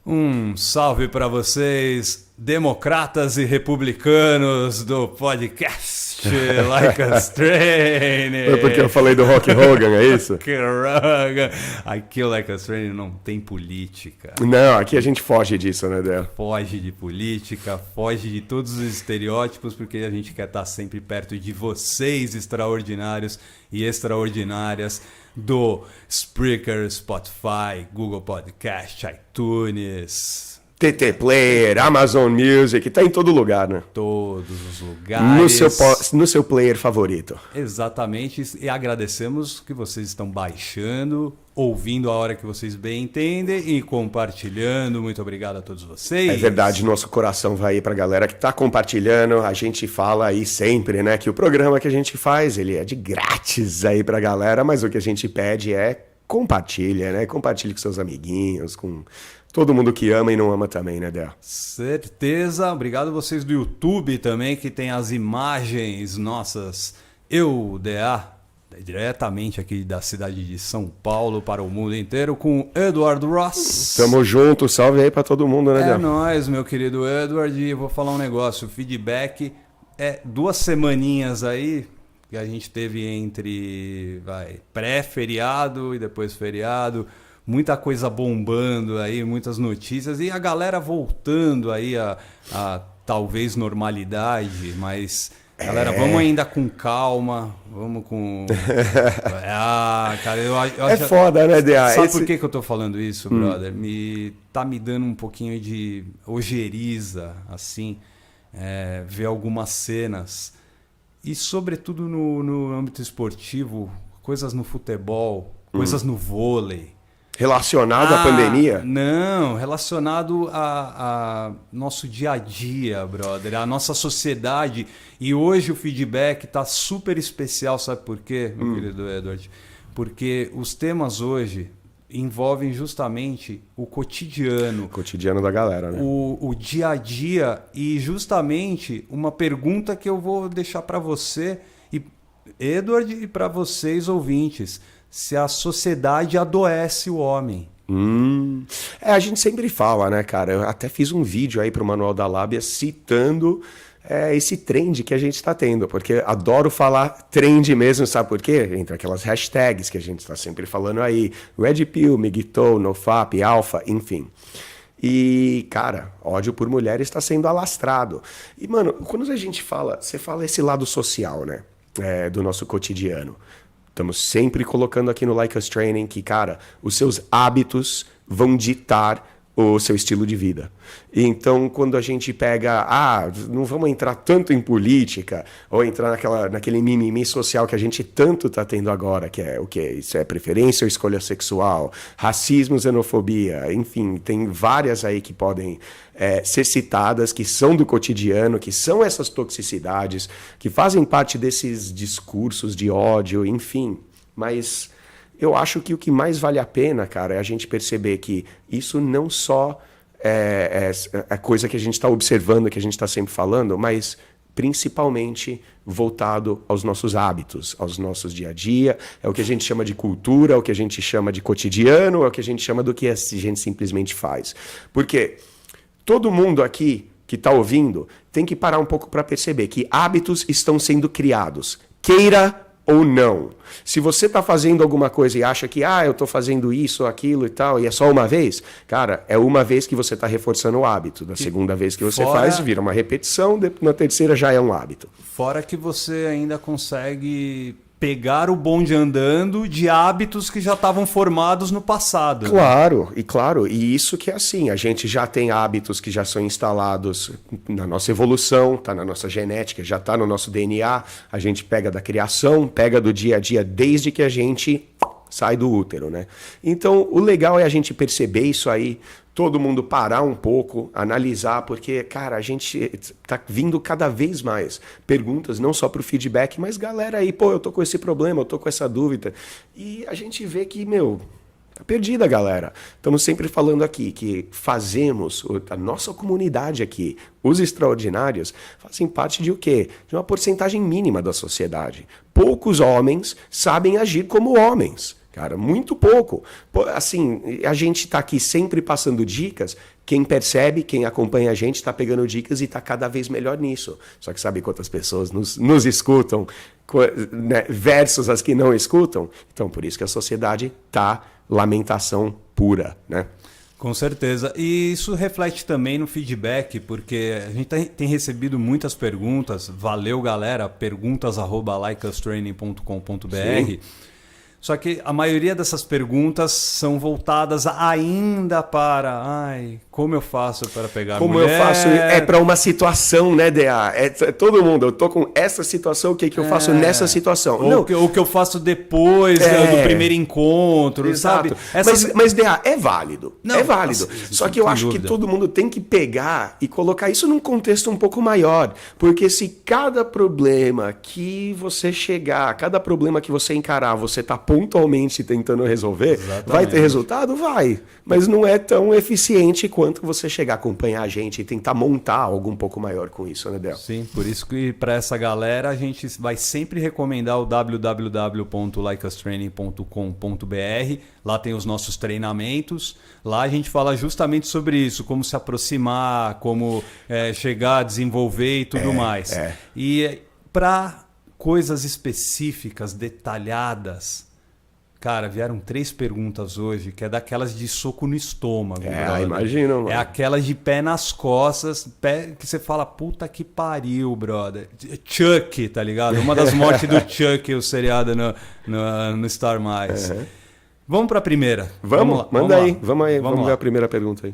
Um salve para vocês, democratas e republicanos do podcast Like a Strain. Foi porque eu falei do Rock Hogan, é isso? Aqui o Like a Strain não tem política. Não, aqui a gente foge disso, né, Del? Foge de política, foge de todos os estereótipos, porque a gente quer estar sempre perto de vocês, extraordinários e extraordinárias, do Spreaker, Spotify, Google Podcast, iTunes, TT Player, Amazon Music, tá em todo lugar, né? todos os lugares. No seu player favorito. Exatamente, e agradecemos que vocês estão baixando, ouvindo a hora que vocês bem entendem e compartilhando. Muito obrigado a todos vocês. É verdade, nosso coração vai aí pra galera que tá compartilhando. A gente fala aí sempre, né, que o programa que a gente faz, ele é de grátis aí pra galera, mas o que a gente pede é compartilha, né? Compartilhe com seus amiguinhos, com todo mundo que ama e não ama também, né, Del? Certeza. Obrigado vocês do YouTube também, que tem as imagens nossas. Eu, DA, diretamente aqui da cidade de São Paulo para o mundo inteiro, com Edward Ross. Tamo junto, salve aí pra todo mundo, né, Del? É nóis, meu querido Edward. E eu vou falar um negócio, o feedback é 2 semaninhas aí que a gente teve entre pré-feriado e depois feriado. Muita coisa bombando aí, muitas notícias. E a galera voltando aí a talvez normalidade, mas... Galera, vamos ainda com calma, vamos com... cara, eu acho... É foda, né, DA? Sabe por que eu tô falando isso, brother? Tá me dando um pouquinho de ojeriza, assim, ver algumas cenas. E, sobretudo, no âmbito esportivo, coisas no futebol, coisas no vôlei. Relacionado à pandemia? Não, relacionado a nosso dia a dia, brother, a nossa sociedade. E hoje o feedback está super especial, sabe por quê, meu querido Edward? Porque os temas hoje envolvem justamente o cotidiano. O cotidiano da galera, né? O dia a dia e justamente uma pergunta que eu vou deixar para você, e Edward, e para vocês ouvintes. Se a sociedade adoece o homem. A gente sempre fala, né, cara? Eu até fiz um vídeo aí pro Manual da Lábia citando esse trend que a gente está tendo, porque adoro falar trend mesmo, sabe por quê? Entre aquelas hashtags que a gente está sempre falando aí, Red Pill, Migtou, NoFap, Alpha, enfim. E, cara, ódio por mulheres está sendo alastrado. E, mano, quando a gente fala, você fala esse lado social, né, do nosso cotidiano. Estamos sempre colocando aqui no Like Us Training que, cara, os seus hábitos vão ditar o seu estilo de vida. Então, quando a gente pega, não vamos entrar tanto em política, ou entrar naquele mimimi social que a gente tanto está tendo agora, que é o quê? Isso é preferência ou escolha sexual, racismo, xenofobia, enfim, tem várias aí que podem ser citadas, que são do cotidiano, que são essas toxicidades, que fazem parte desses discursos de ódio, enfim, mas... Eu acho que o que mais vale a pena, cara, é a gente perceber que isso não só é coisa que a gente está observando, que a gente está sempre falando, mas principalmente voltado aos nossos hábitos, aos nossos dia a dia, é o que a gente chama de cultura, é o que a gente chama de cotidiano, é o que a gente chama do que a gente simplesmente faz. Porque todo mundo aqui que está ouvindo tem que parar um pouco para perceber que hábitos estão sendo criados, queira ou não. Se você está fazendo alguma coisa e acha que eu estou fazendo isso ou aquilo e tal, e é só uma vez, cara, é uma vez que você está reforçando o hábito. Da segunda vez que você faz, vira uma repetição, na terceira já é um hábito. Fora que você ainda consegue pegar o bonde andando de hábitos que já estavam formados no passado. Claro, e isso que é assim, a gente já tem hábitos que já são instalados na nossa evolução, está na nossa genética, já está no nosso DNA, a gente pega da criação, pega do dia a dia, desde que a gente sai do útero, né? Então, o legal é a gente perceber isso aí, todo mundo parar um pouco, analisar, porque, cara, a gente tá vindo cada vez mais perguntas, não só pro feedback, mas galera aí, eu tô com esse problema, eu tô com essa dúvida. E a gente vê que, tá perdida, galera. Estamos sempre falando aqui que fazemos, a nossa comunidade aqui, os extraordinários, fazem parte de o quê? De uma porcentagem mínima da sociedade. Poucos homens sabem agir como homens. Cara, muito pouco. Assim, a gente está aqui sempre passando dicas. Quem percebe, quem acompanha a gente, está pegando dicas e está cada vez melhor nisso. Só que sabe quantas pessoas nos escutam, né, versus as que não escutam? Então, por isso que a sociedade está lamentação pura, né? Com certeza. E isso reflete também no feedback, porque a gente tem recebido muitas perguntas. Valeu, galera. perguntas@likeustraining.com.br. Só que a maioria dessas perguntas são voltadas ainda para como eu faço para pegar como mulher? eu faço? É para uma situação, né, DA? É todo mundo, eu tô com essa situação, o que eu faço nessa situação? Ou o que eu faço depois do primeiro encontro, exato. sabe? Mas DA, é válido. Não, é válido. nossa, Só que eu acho dúvida. que todo mundo tem que pegar e colocar isso num contexto um pouco maior. Porque se cada problema que você chegar, cada problema que você encarar, você tá pontualmente tentando resolver, Exatamente. vai ter resultado? Vai. Mas não é tão eficiente quanto você chegar a acompanhar a gente e tentar montar algo um pouco maior com isso, né, Del? Sim, por isso que para essa galera a gente vai sempre recomendar o www.likeustraining.com.br. Lá tem os nossos treinamentos. Lá a gente fala justamente sobre isso, como se aproximar, como chegar a desenvolver e tudo mais. E para coisas específicas, detalhadas, cara, vieram 3 perguntas hoje, que é daquelas de soco no estômago. Imagina, mano. É aquelas de pé nas costas, pé que você fala, puta que pariu, brother. Chuck, tá ligado? Uma das mortes do Chuck, o seriado no Star+. Vamos pra primeira. Vamos lá. Manda aí. Vamos lá. ver a primeira pergunta aí.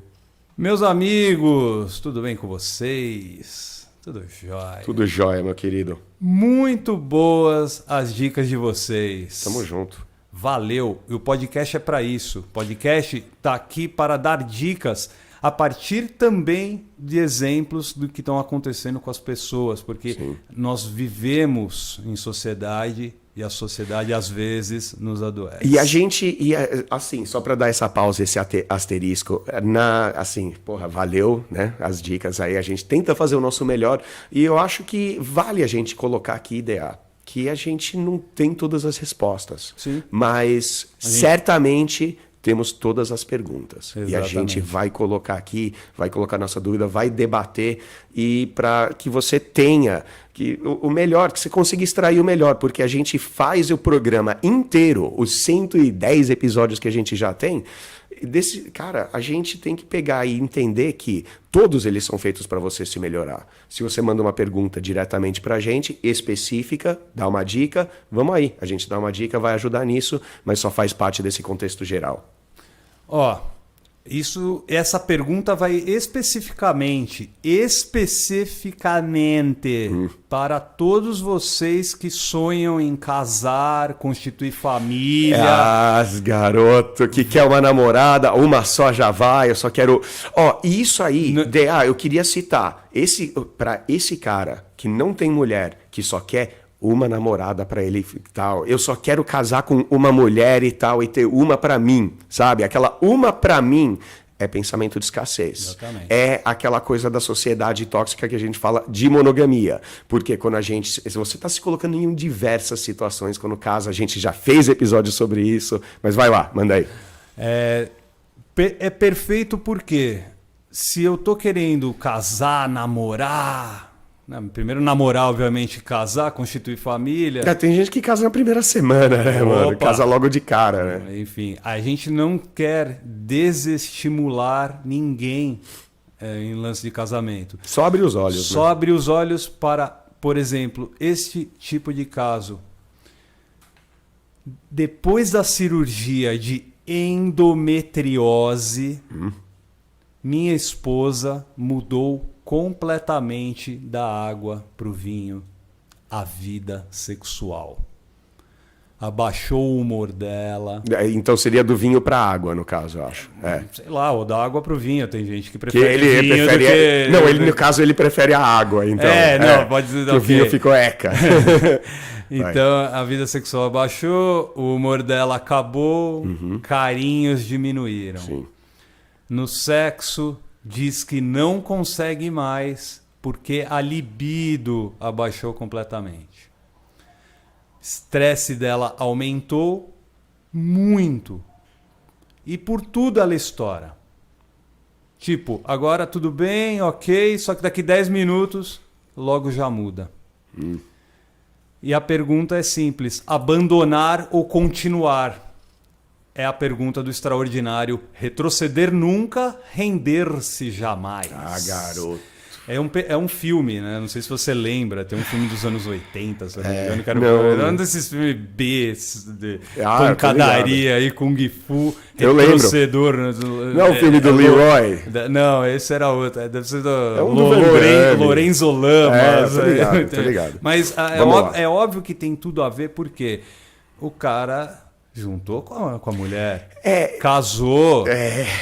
Meus amigos, tudo bem com vocês? Tudo jóia. Tudo jóia, meu querido. Muito boas as dicas de vocês. Tamo junto. Valeu. E o podcast é para isso. O podcast está aqui para dar dicas a partir também de exemplos do que estão acontecendo com as pessoas, porque nós vivemos em sociedade e a sociedade às vezes nos adoece. E a gente, assim, só para dar essa pausa, esse asterisco, valeu, né, as dicas aí, a gente tenta fazer o nosso melhor e eu acho que vale a gente colocar aqui, DA, que a gente não tem todas as respostas, mas certamente temos todas as perguntas. Exatamente. E a gente vai colocar aqui, vai colocar nossa dúvida, vai debater e para que você tenha o melhor, que você consiga extrair o melhor, porque a gente faz o programa inteiro, os 110 episódios que a gente já tem, cara, a gente tem que pegar e entender que todos eles são feitos para você se melhorar. Se você manda uma pergunta diretamente para a gente, específica, dá uma dica, vamos aí. A gente dá uma dica, vai ajudar nisso, mas só faz parte desse contexto geral. Essa pergunta vai especificamente para todos vocês que sonham em casar, constituir família. Garoto, que quer uma namorada, uma só já vai, eu só quero... isso aí, DA, eu queria citar, para esse cara que não tem mulher, que só quer uma namorada pra ele e tal. Eu só quero casar com uma mulher e tal e ter uma pra mim, sabe? Aquela uma pra mim é pensamento de escassez. Exatamente. É aquela coisa da sociedade tóxica que a gente fala de monogamia. Porque quando você tá se colocando em diversas situações quando casa, a gente já fez episódio sobre isso, mas vai lá, manda aí. É perfeito porque se eu tô querendo casar, namorar... Primeiro namorar, obviamente, casar, constituir família. Tem gente que casa na primeira semana, né, mano? Casa logo de cara, né? Enfim, a gente não quer desestimular ninguém em lance de casamento. Só abrir os olhos. Só abrir os olhos para, por exemplo, este tipo de caso. Depois da cirurgia de endometriose, minha esposa mudou completamente da água para o vinho a vida sexual. Abaixou o humor dela. Então seria do vinho para água, no caso, eu acho. Sei lá, ou da água para o vinho. Tem gente que prefere vinho prefere... do que... Não, ele no caso ele prefere a água, então. Pode dizer que o vinho ficou eca. Então a vida sexual abaixou, o humor dela acabou, carinhos diminuíram. Sim. No sexo... diz que não consegue mais porque a libido abaixou completamente. Estresse dela aumentou muito. E por tudo ela estoura. Tipo, agora tudo bem, ok, só que daqui 10 minutos logo já muda. E a pergunta é simples: abandonar ou continuar? É a pergunta do extraordinário. Retroceder nunca, render-se jamais. Ah, garoto. É um filme, né? Não sei se você lembra, tem um filme dos anos 80, se eu não me engano, que era não. um desses filmes B, de pancadaria aí, Kung Fu, eu retrocedor. Não é o filme do Leroy? Não, esse era outro. Deve ser do Lorenzo Lamas. Tô ligado. Mas é óbvio que tem tudo a ver, porque o cara juntou com a mulher, casou.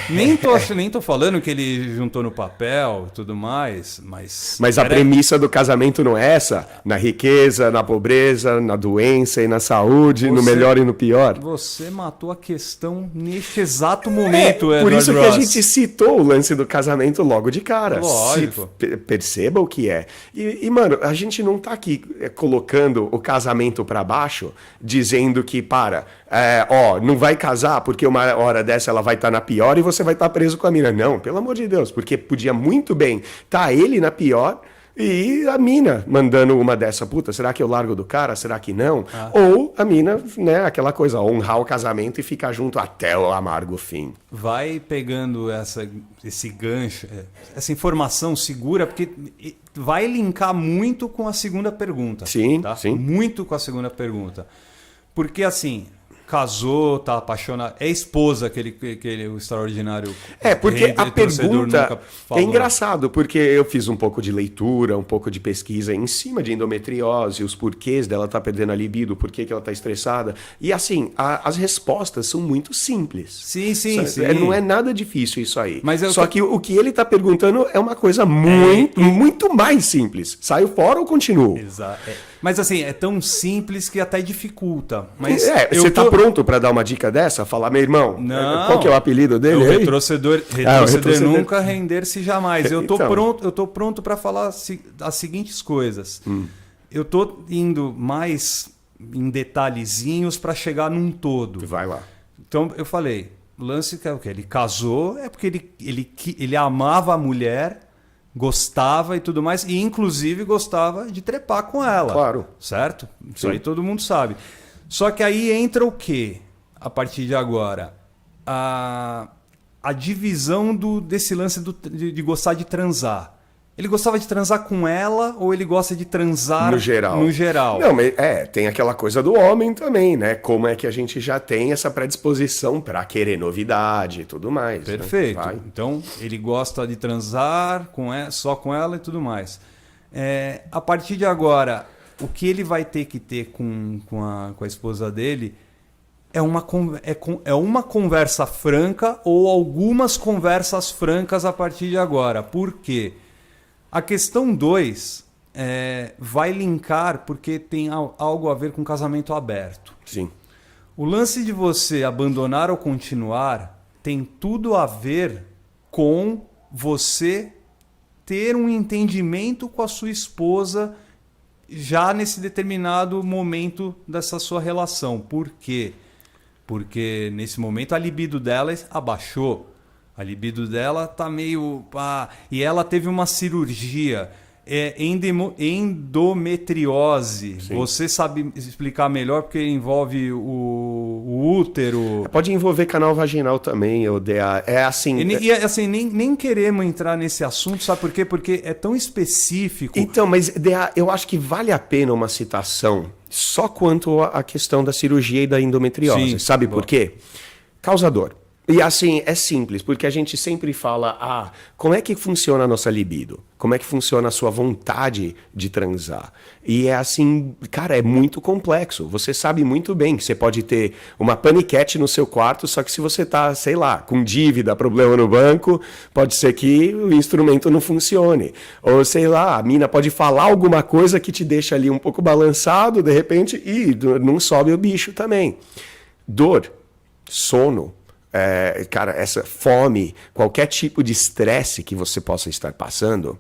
Nem tô falando que ele juntou no papel e tudo mais, mas a premissa do casamento não é essa? Na riqueza, na pobreza, na doença e na saúde, no melhor e no pior? Você matou a questão neste exato momento, Edward por isso Ross. que a gente citou o lance do casamento logo de cara. Lógico. Perceba o que é. E, mano, a gente não tá aqui colocando o casamento para baixo, dizendo que, não vai casar porque uma hora dessa ela vai estar na pior e você vai estar preso com a mina. Não, pelo amor de Deus, porque podia muito bem estar ele na pior e a mina mandando uma dessa, puta, será que eu largo do cara? Será que não? Ou a mina, né, aquela coisa, honrar o casamento e ficar junto até o amargo fim. Vai pegando esse gancho, essa informação segura, porque vai linkar muito com a segunda pergunta. Sim, tá? sim. Muito com a segunda pergunta. Porque assim, casou, tá apaixonado, é esposa o extraordinário. Porque a pergunta é engraçado, porque eu fiz um pouco de leitura, um pouco de pesquisa em cima de endometriose, os porquês dela tá perdendo a libido, por que ela tá estressada. E assim, as respostas são muito simples. Sim. Não é nada difícil isso aí. Só que o que ele tá perguntando é uma coisa muito mais simples. Saio fora ou continuo? Exato. Mas assim, é tão simples que até dificulta. Mas você tá pronto para dar uma dica dessa? Falar, meu irmão, não, qual que é o apelido dele? O retroceder nunca, render-se jamais. Eu tô pronto para falar as seguintes coisas. Eu tô indo mais em detalhezinhos para chegar num todo. Vai lá. Então, eu falei, o lance que é o quê? Ele casou, é porque ele amava a mulher, gostava e tudo mais, e inclusive gostava de trepar com ela. Claro. Certo? Isso aí todo mundo sabe. Só que aí entra o quê? A partir de agora? A divisão desse lance de gostar de transar. Ele gostava de transar com ela ou ele gosta de transar no geral? Não, mas tem aquela coisa do homem também, né? Como é que a gente já tem essa predisposição para querer novidade e tudo mais. Perfeito. Né? Então, ele gosta de transar só com ela e tudo mais. A partir de agora, o que ele vai ter que ter com a esposa dele é uma conversa franca ou algumas conversas francas a partir de agora. Por quê? A questão 2 vai linkar porque tem algo a ver com casamento aberto. Sim. O lance de você abandonar ou continuar tem tudo a ver com você ter um entendimento com a sua esposa já nesse determinado momento dessa sua relação. Por quê? Porque nesse momento a libido dela abaixou. A libido dela tá meio... e ela teve uma cirurgia. Endometriose. Sim. Você sabe explicar melhor porque envolve o útero. Pode envolver canal vaginal também, ODA. É assim... assim, nem queremos entrar nesse assunto, sabe por quê? Porque é tão específico. Então, mas DA, eu acho que vale a pena uma citação só quanto à questão da cirurgia e da endometriose. Sim, sabe por quê? Causador. E assim, é simples, porque a gente sempre fala, como é que funciona a nossa libido? Como é que funciona a sua vontade de transar? E é assim, cara, é muito complexo. Você sabe muito bem que você pode ter uma paniquete no seu quarto, só que se você tá, sei lá, com dívida, problema no banco, pode ser que o instrumento não funcione. Ou, sei lá, a mina pode falar alguma coisa que te deixa ali um pouco balançado, de repente, e não sobe o bicho também. Dor, sono, cara, essa fome, qualquer tipo de estresse que você possa estar passando,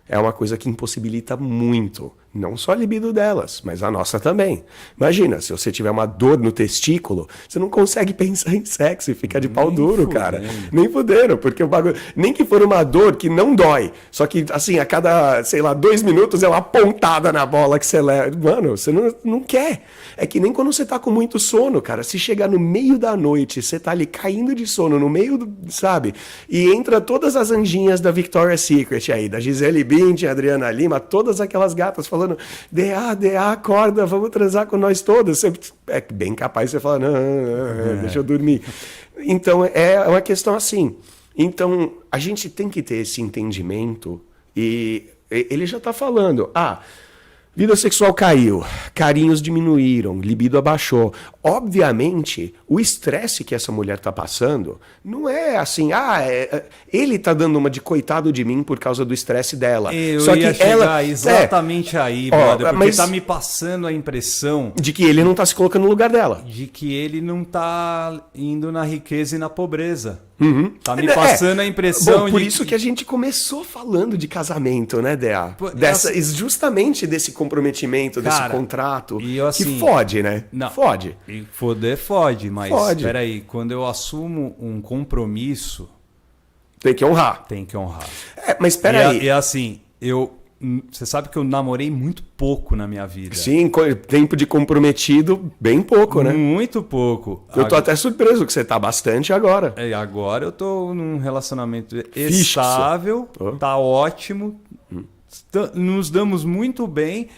é uma coisa que impossibilita muito Não só a libido delas, mas a nossa também. Imagina, se você tiver uma dor no testículo, você não consegue pensar em sexo e fica de pau duro, cara. Nem fuderam, porque o bagulho... Nem que for uma dor que não dói, só que, assim, a cada, sei lá, 2 minutos é uma pontada na bola que você leva. Mano, você não quer. É que nem quando você tá com muito sono, cara. Se chegar no meio da noite, você tá ali caindo de sono, no meio do, sabe? E entra todas as anjinhas da Victoria's Secret aí, da Gisele Bündchen, Adriana Lima, todas aquelas gatas falando, DA, acorda, vamos transar com nós todas. Você, é bem capaz de você falar, não, deixa eu dormir. Então, é uma questão assim. Então, a gente tem que ter esse entendimento e ele já está falando, vida sexual caiu, carinhos diminuíram, libido abaixou. Obviamente, o estresse que essa mulher está passando não é assim, ele está dando uma de coitado de mim por causa do estresse dela. Eu Só ia que chegar ela exatamente aí, brother, porque mas tá me passando a impressão de que ele não está se colocando no lugar dela. de que ele não tá indo na riqueza e na pobreza. Uhum. Tá me passando a impressão Bom, por de isso que a gente começou falando de casamento, né, DA? Pô, justamente desse comprometimento, Cara, desse contrato, e eu, assim, que fode, né? Não. Fode. E foder fode, mas Fode. peraí, quando eu assumo um compromisso, Tem que honrar. tem que honrar. Mas peraí. E assim, você sabe que eu namorei muito pouco na minha vida. Sim, tempo de comprometido, bem pouco, né? Muito pouco. Eu tô até surpreso que você tá bastante agora. Agora eu tô num relacionamento Fixo. estável, Oh. tá ótimo, nos damos muito bem,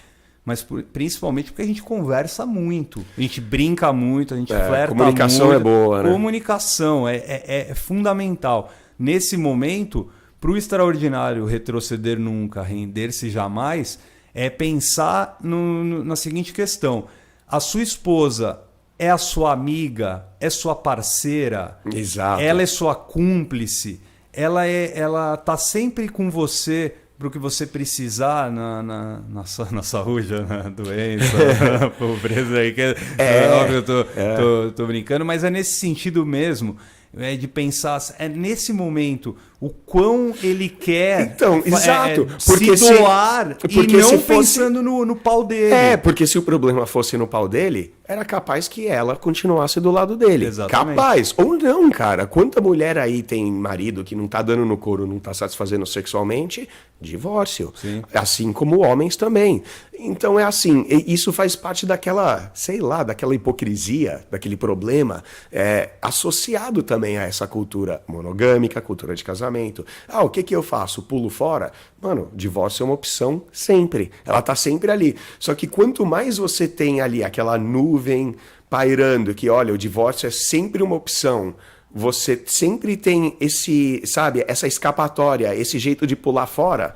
mas principalmente porque a gente conversa muito, a gente brinca muito, a gente flerta muito. Comunicação é boa, né? Comunicação é fundamental. Nesse momento, para o extraordinário retroceder nunca, render-se jamais, é pensar na seguinte questão. A sua esposa é a sua amiga, é sua parceira, Exato. ela é sua cúmplice, ela tá sempre com você para o que você precisar na saúde, na doença, na pobreza aí. Óbvio, eu tô brincando, mas é nesse sentido mesmo. De pensar, nesse momento, o quão ele quer exato, porque se doar e não pensando no pau dele. Porque se o problema fosse no pau dele, era capaz que ela continuasse do lado dele. Exatamente. Capaz. Ou não, cara. Quanta mulher aí tem marido que não tá dando no couro, não tá satisfazendo sexualmente? Divórcio. Sim. Assim como homens também. Então é assim, isso faz parte daquela, sei lá, daquela hipocrisia, daquele problema associado também a essa cultura monogâmica, cultura de casamento. O que eu faço? Pulo fora? Mano, divórcio é uma opção sempre. Ela tá sempre ali. Só que quanto mais você tem ali aquela nuvem pairando, que olha, o divórcio é sempre uma opção, você sempre tem essa escapatória, esse jeito de pular fora,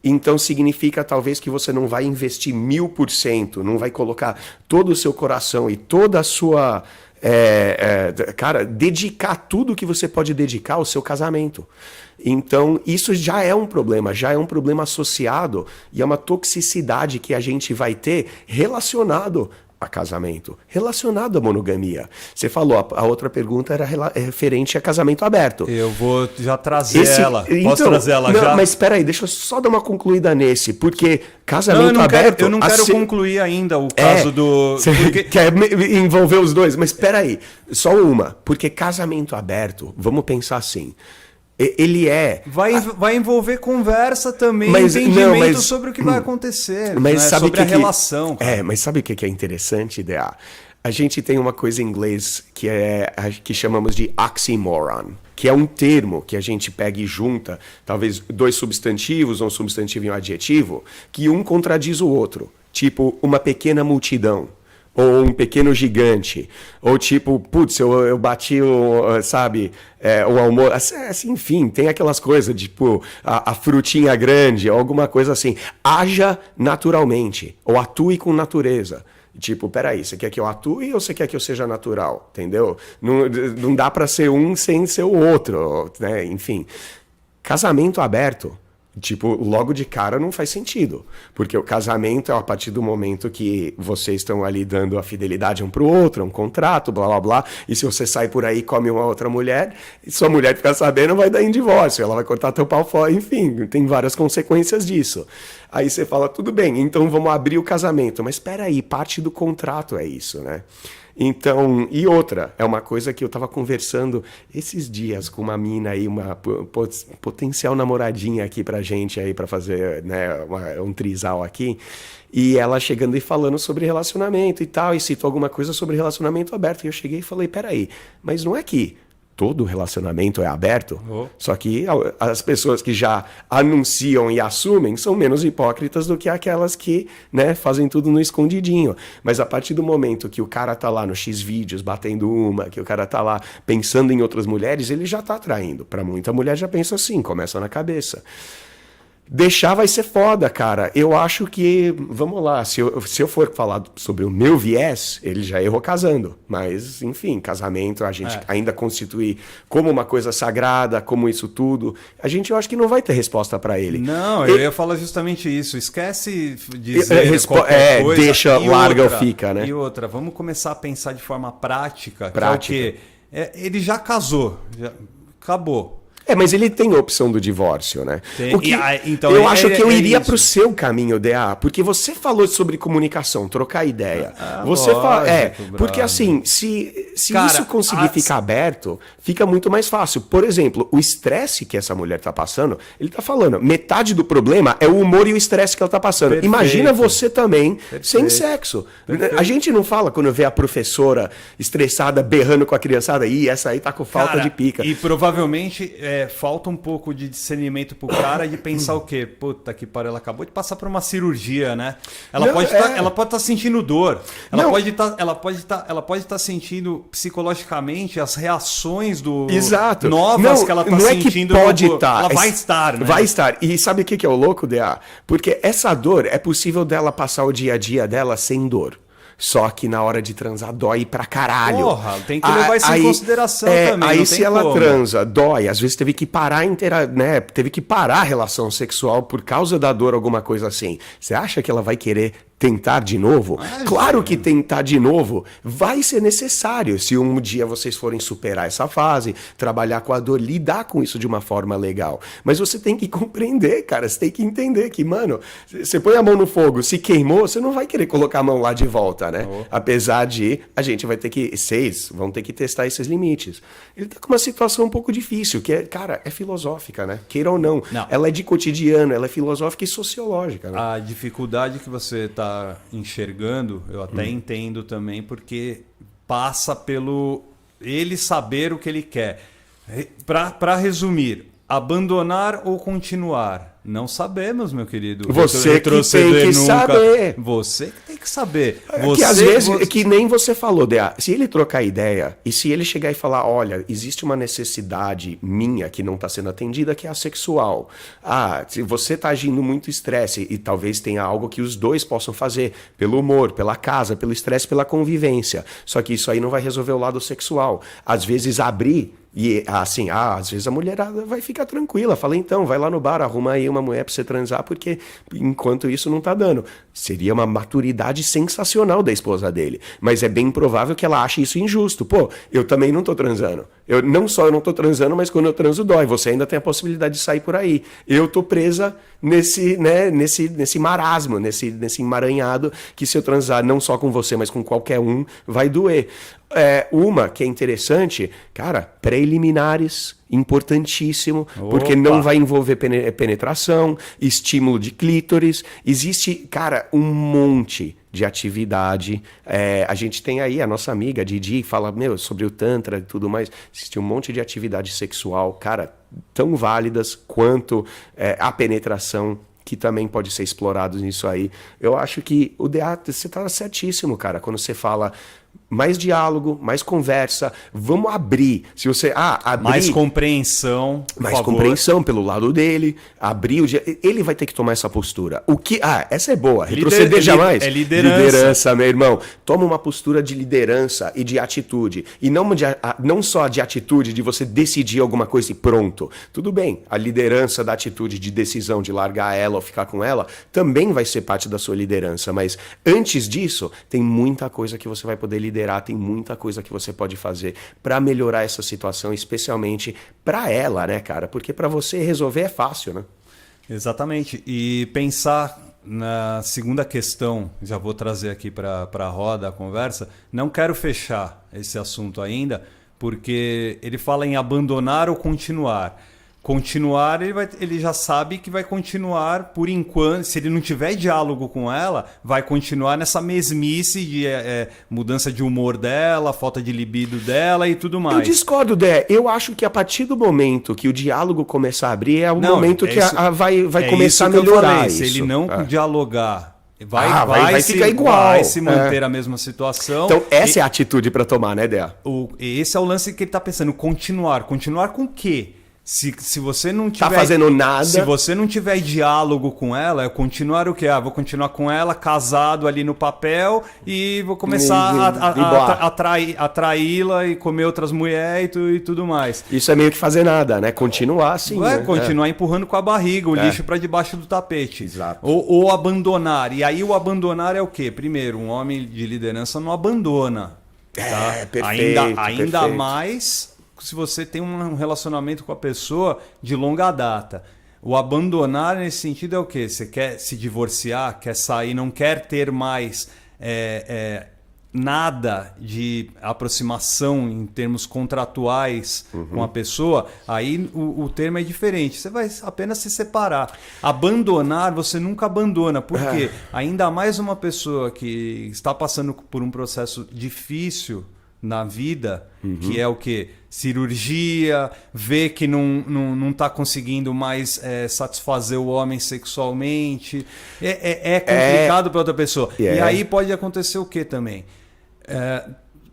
então significa talvez que você não vai investir 1000%, não vai colocar todo o seu coração e toda a sua... dedicar tudo que você pode dedicar ao seu casamento. Então, isso já é um problema associado e é uma toxicidade que a gente vai ter relacionado a casamento, relacionado à monogamia. Você falou, a outra pergunta era referente a casamento aberto. Eu vou já trazer ela. Posso trazer ela não, já? Mas espera aí, deixa eu só dar uma concluída nesse, porque casamento aberto... Eu não quero concluir ainda o caso do... Porque... Quer envolver os dois, mas espera aí, só uma, porque casamento aberto, vamos pensar assim... Ele vai envolver conversa também, entendimento sobre o que vai acontecer, mas sabe sobre a relação. Cara. Mas sabe o que é interessante, DA? A gente tem uma coisa em inglês que chamamos de oxymoron, que é um termo que a gente pega e junta, talvez 2 substantivos, ou um substantivo e um adjetivo, que um contradiz o outro. Tipo, uma pequena multidão. Ou um pequeno gigante, ou tipo, putz, eu bati o almoço, assim, enfim, tem aquelas coisas, tipo, a frutinha grande, ou alguma coisa assim. Haja naturalmente, ou atue com natureza. Tipo, peraí, você quer que eu atue ou você quer que eu seja natural? Entendeu? Não dá para ser um sem ser o outro, né? Enfim, casamento aberto, Tipo, logo de cara não faz sentido. Porque o casamento é a partir do momento que vocês estão ali dando a fidelidade um pro outro, um contrato, blá blá blá. E se você sai por aí e come uma outra mulher, e sua mulher ficar sabendo, vai dar em divórcio. Ela vai cortar teu pau fora. Enfim, tem várias consequências disso. Aí você fala, tudo bem, então vamos abrir o casamento. Mas espera aí, parte do contrato é isso, né? Então, e outra, é uma coisa que eu tava conversando esses dias com uma mina aí, uma potencial namoradinha aqui pra gente aí, pra fazer, né, um trisal aqui, e ela chegando e falando sobre relacionamento e tal, e citou alguma coisa sobre relacionamento aberto, e eu cheguei e falei, peraí, mas não é que todo relacionamento é aberto, só que as pessoas que já anunciam e assumem são menos hipócritas do que aquelas que, né, fazem tudo no escondidinho. Mas a partir do momento que o cara tá lá no X-Vídeos batendo uma, que o cara tá lá pensando em outras mulheres, ele já tá atraindo. Pra muita mulher já pensa assim, começa na cabeça. Deixar vai ser foda, cara. Eu acho que, vamos lá, se eu for falar sobre o meu viés, ele já errou casando. Mas, enfim, casamento a gente ainda constitui como uma coisa sagrada, como isso tudo. Eu acho que não vai ter resposta pra ele. Não, eu ia falar justamente isso. Esquece dizer qualquer coisa. Deixa, larga ou fica, né? E outra, vamos começar a pensar de forma prática. Que é o quê? Ele já casou, já acabou. Mas ele tem a opção do divórcio, né? Então, eu acho que eu iria pro seu caminho, DA, porque você falou sobre comunicação, trocar ideia. Você fala, porque assim, se cara, isso conseguir ficar aberto, fica muito mais fácil. Por exemplo, o estresse que essa mulher tá passando, ele tá falando, metade do problema é o humor e o estresse que ela tá passando. Perfeito. Imagina você também sem sexo. Perfeito. A gente não fala quando vê a professora estressada, berrando com a criançada, essa aí tá com falta de pica. E provavelmente falta um pouco de discernimento pro cara de pensar o quê? Puta que pariu, ela acabou de passar por uma cirurgia, né? Ela pode estar sentindo dor. Ela pode estar sentindo psicologicamente as reações novas que ela tá sentindo. É que pode estar. Ela vai estar, né? Vai estar. E sabe o que é o louco, DA? Porque essa dor é possível dela passar o dia a dia dela sem dor. Só que na hora de transar dói pra caralho. Porra, tem que levar isso em consideração também. Aí se ela transa, dói. Às vezes teve que parar né? Teve que parar a relação sexual por causa da dor, alguma coisa assim. Você acha que ela vai querer tentar de novo? Claro que tentar de novo vai ser necessário se um dia vocês forem superar essa fase, trabalhar com a dor, lidar com isso de uma forma legal. Mas você tem que compreender, cara, você tem que entender que, mano, você põe a mão no fogo, se queimou, você não vai querer colocar a mão lá de volta, né? Apesar de a gente vai ter que, vocês vão ter que testar esses limites. Ele tá com uma situação um pouco difícil, que é filosófica, né? Queira ou não. Ela é de cotidiano, ela é filosófica e sociológica, né? A dificuldade que você tá enxergando, eu até entendo também, porque passa pelo ele saber o que ele quer. Para resumir, abandonar ou continuar? Não sabemos, meu querido. Você que tem que saber. Você que tem que saber. Que às vezes, que nem você falou, DA, se ele trocar ideia e se ele chegar e falar, olha, existe uma necessidade minha que não está sendo atendida, que é a sexual. Se você está agindo muito estresse e talvez tenha algo que os dois possam fazer, pelo humor, pela casa, pelo estresse, pela convivência. Só que isso aí não vai resolver o lado sexual. Às vezes abrir e assim, às vezes a mulherada vai ficar tranquila. Fala, então, vai lá no bar, arruma aí uma mulher pra você transar, porque enquanto isso não tá dando. Seria uma maturidade sensacional da esposa dele. Mas é bem provável que ela ache isso injusto. Pô, eu também não tô transando. Eu não tô transando, mas quando eu transo dói. Você ainda tem a possibilidade de sair por aí. Eu tô presa nesse marasmo, nesse emaranhado, que se eu transar não só com você, mas com qualquer um, vai doer. Uma que é interessante, cara, preliminares, importantíssimo, porque não vai envolver penetração, estímulo de clítoris. Existe, cara, um monte de atividade. A gente tem aí a nossa amiga Didi, fala sobre o Tantra e tudo mais. Existe um monte de atividade sexual, cara, tão válidas quanto a penetração, que também pode ser explorado nisso aí. Eu acho que o DA, você tá certíssimo, cara, quando você fala mais diálogo, mais conversa, vamos abrir. Se você abrir, mais compreensão, mais compreensão pelo lado dele, abrir o dia, ele vai ter que tomar essa postura. O que essa é boa, retroceder jamais. É liderança. Liderança, meu irmão. Toma uma postura de liderança e de atitude, e não só de atitude de você decidir alguma coisa e pronto. Tudo bem, a liderança da atitude de decisão de largar ela ou ficar com ela também vai ser parte da sua liderança, mas antes disso, tem muita coisa que você vai poder liderar, tem muita coisa que você pode fazer para melhorar essa situação, especialmente para ela, né, cara? Porque para você resolver é fácil, né? Exatamente. E pensar na segunda questão, já vou trazer aqui para a roda a conversa, não quero fechar esse assunto ainda, porque ele fala em abandonar ou continuar. Continuar, ele já sabe que vai continuar por enquanto. Se ele não tiver diálogo com ela, vai continuar nessa mesmice de mudança de humor dela, falta de libido dela e tudo mais. Eu discordo, Dé. Eu acho que a partir do momento que o diálogo começar a abrir, é o momento que vai começar a melhorar isso. Se ele não dialogar, vai ficar igual. Vai se manter a mesma situação. Então, essa é a atitude para tomar, né, Dé? Esse é o lance que ele está pensando. Continuar. Continuar com o quê? Se você não tiver, tá fazendo nada. Se você não tiver diálogo com ela, é continuar o quê? Vou continuar com ela, casado ali no papel, e vou começar a atraí-la e comer outras mulheres e tudo mais. Isso é meio que fazer nada, né? Continuar assim. Né? Continuar empurrando com a barriga, o lixo para debaixo do tapete. Exato. Ou abandonar. E aí o abandonar é o quê? Primeiro, um homem de liderança não abandona. Tá? Perfeito. Ainda mais se você tem um relacionamento com a pessoa de longa data. O abandonar nesse sentido é o quê? Você quer se divorciar, quer sair, não quer ter mais nada de aproximação em termos contratuais com a pessoa, aí o termo é diferente. Você vai apenas se separar. Abandonar, você nunca abandona. Por quê? Ainda mais uma pessoa que está passando por um processo difícil na vida, que é o quê? Cirurgia, vê que não está conseguindo mais satisfazer o homem sexualmente. É complicado para outra pessoa. E aí pode acontecer o quê também?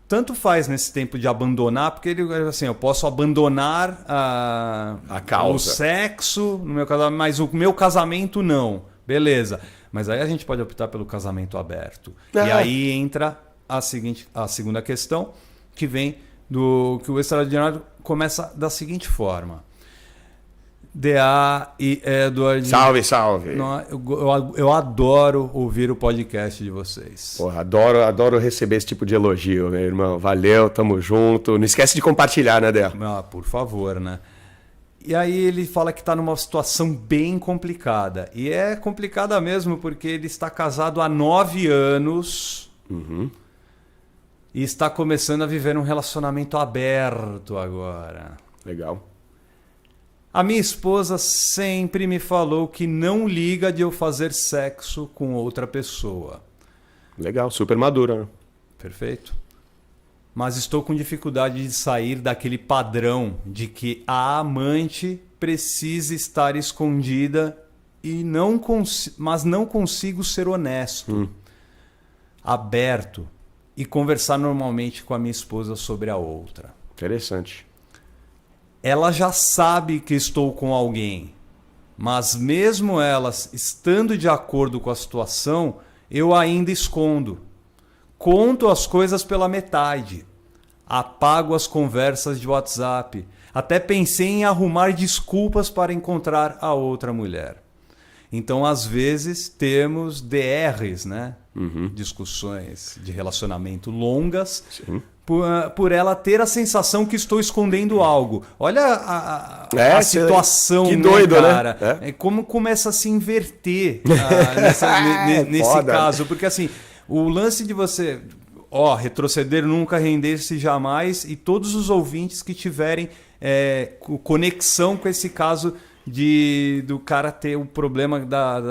Tanto faz nesse tempo de abandonar, porque ele assim, eu posso abandonar a causa. O sexo no meu casamento, mas o meu casamento não. Beleza. Mas aí a gente pode optar pelo casamento aberto. E aí entra a segunda questão, que vem do que o extraordinário começa da seguinte forma. DA e Edward. Salve. Eu adoro ouvir o podcast de vocês. Porra, adoro receber esse tipo de elogio, meu irmão. Valeu, tamo junto. Não esquece de compartilhar, né, Dé? Por favor, né? E aí ele fala que está numa situação bem complicada. E é complicada mesmo, porque ele está casado há 9 anos. E está começando a viver um relacionamento aberto agora. Legal. A minha esposa sempre me falou que não liga de eu fazer sexo com outra pessoa. Legal, super madura, né? Perfeito. Mas estou com dificuldade de sair daquele padrão de que a amante precisa estar escondida mas não consigo ser honesto, aberto e conversar normalmente com a minha esposa sobre a outra. Interessante. Ela já sabe que estou com alguém, mas mesmo ela estando de acordo com a situação, eu ainda escondo. Conto as coisas pela metade. Apago as conversas de WhatsApp. Até pensei em arrumar desculpas para encontrar a outra mulher. Então, às vezes, temos DRs, né? Discussões de relacionamento longas, por ela ter a sensação que estou escondendo algo. Olha a situação, que doido, cara? Né? Como começa a se inverter nesse caso. Porque assim, o lance de você retroceder nunca, render-se jamais, e todos os ouvintes que tiverem conexão com esse caso do cara ter o problema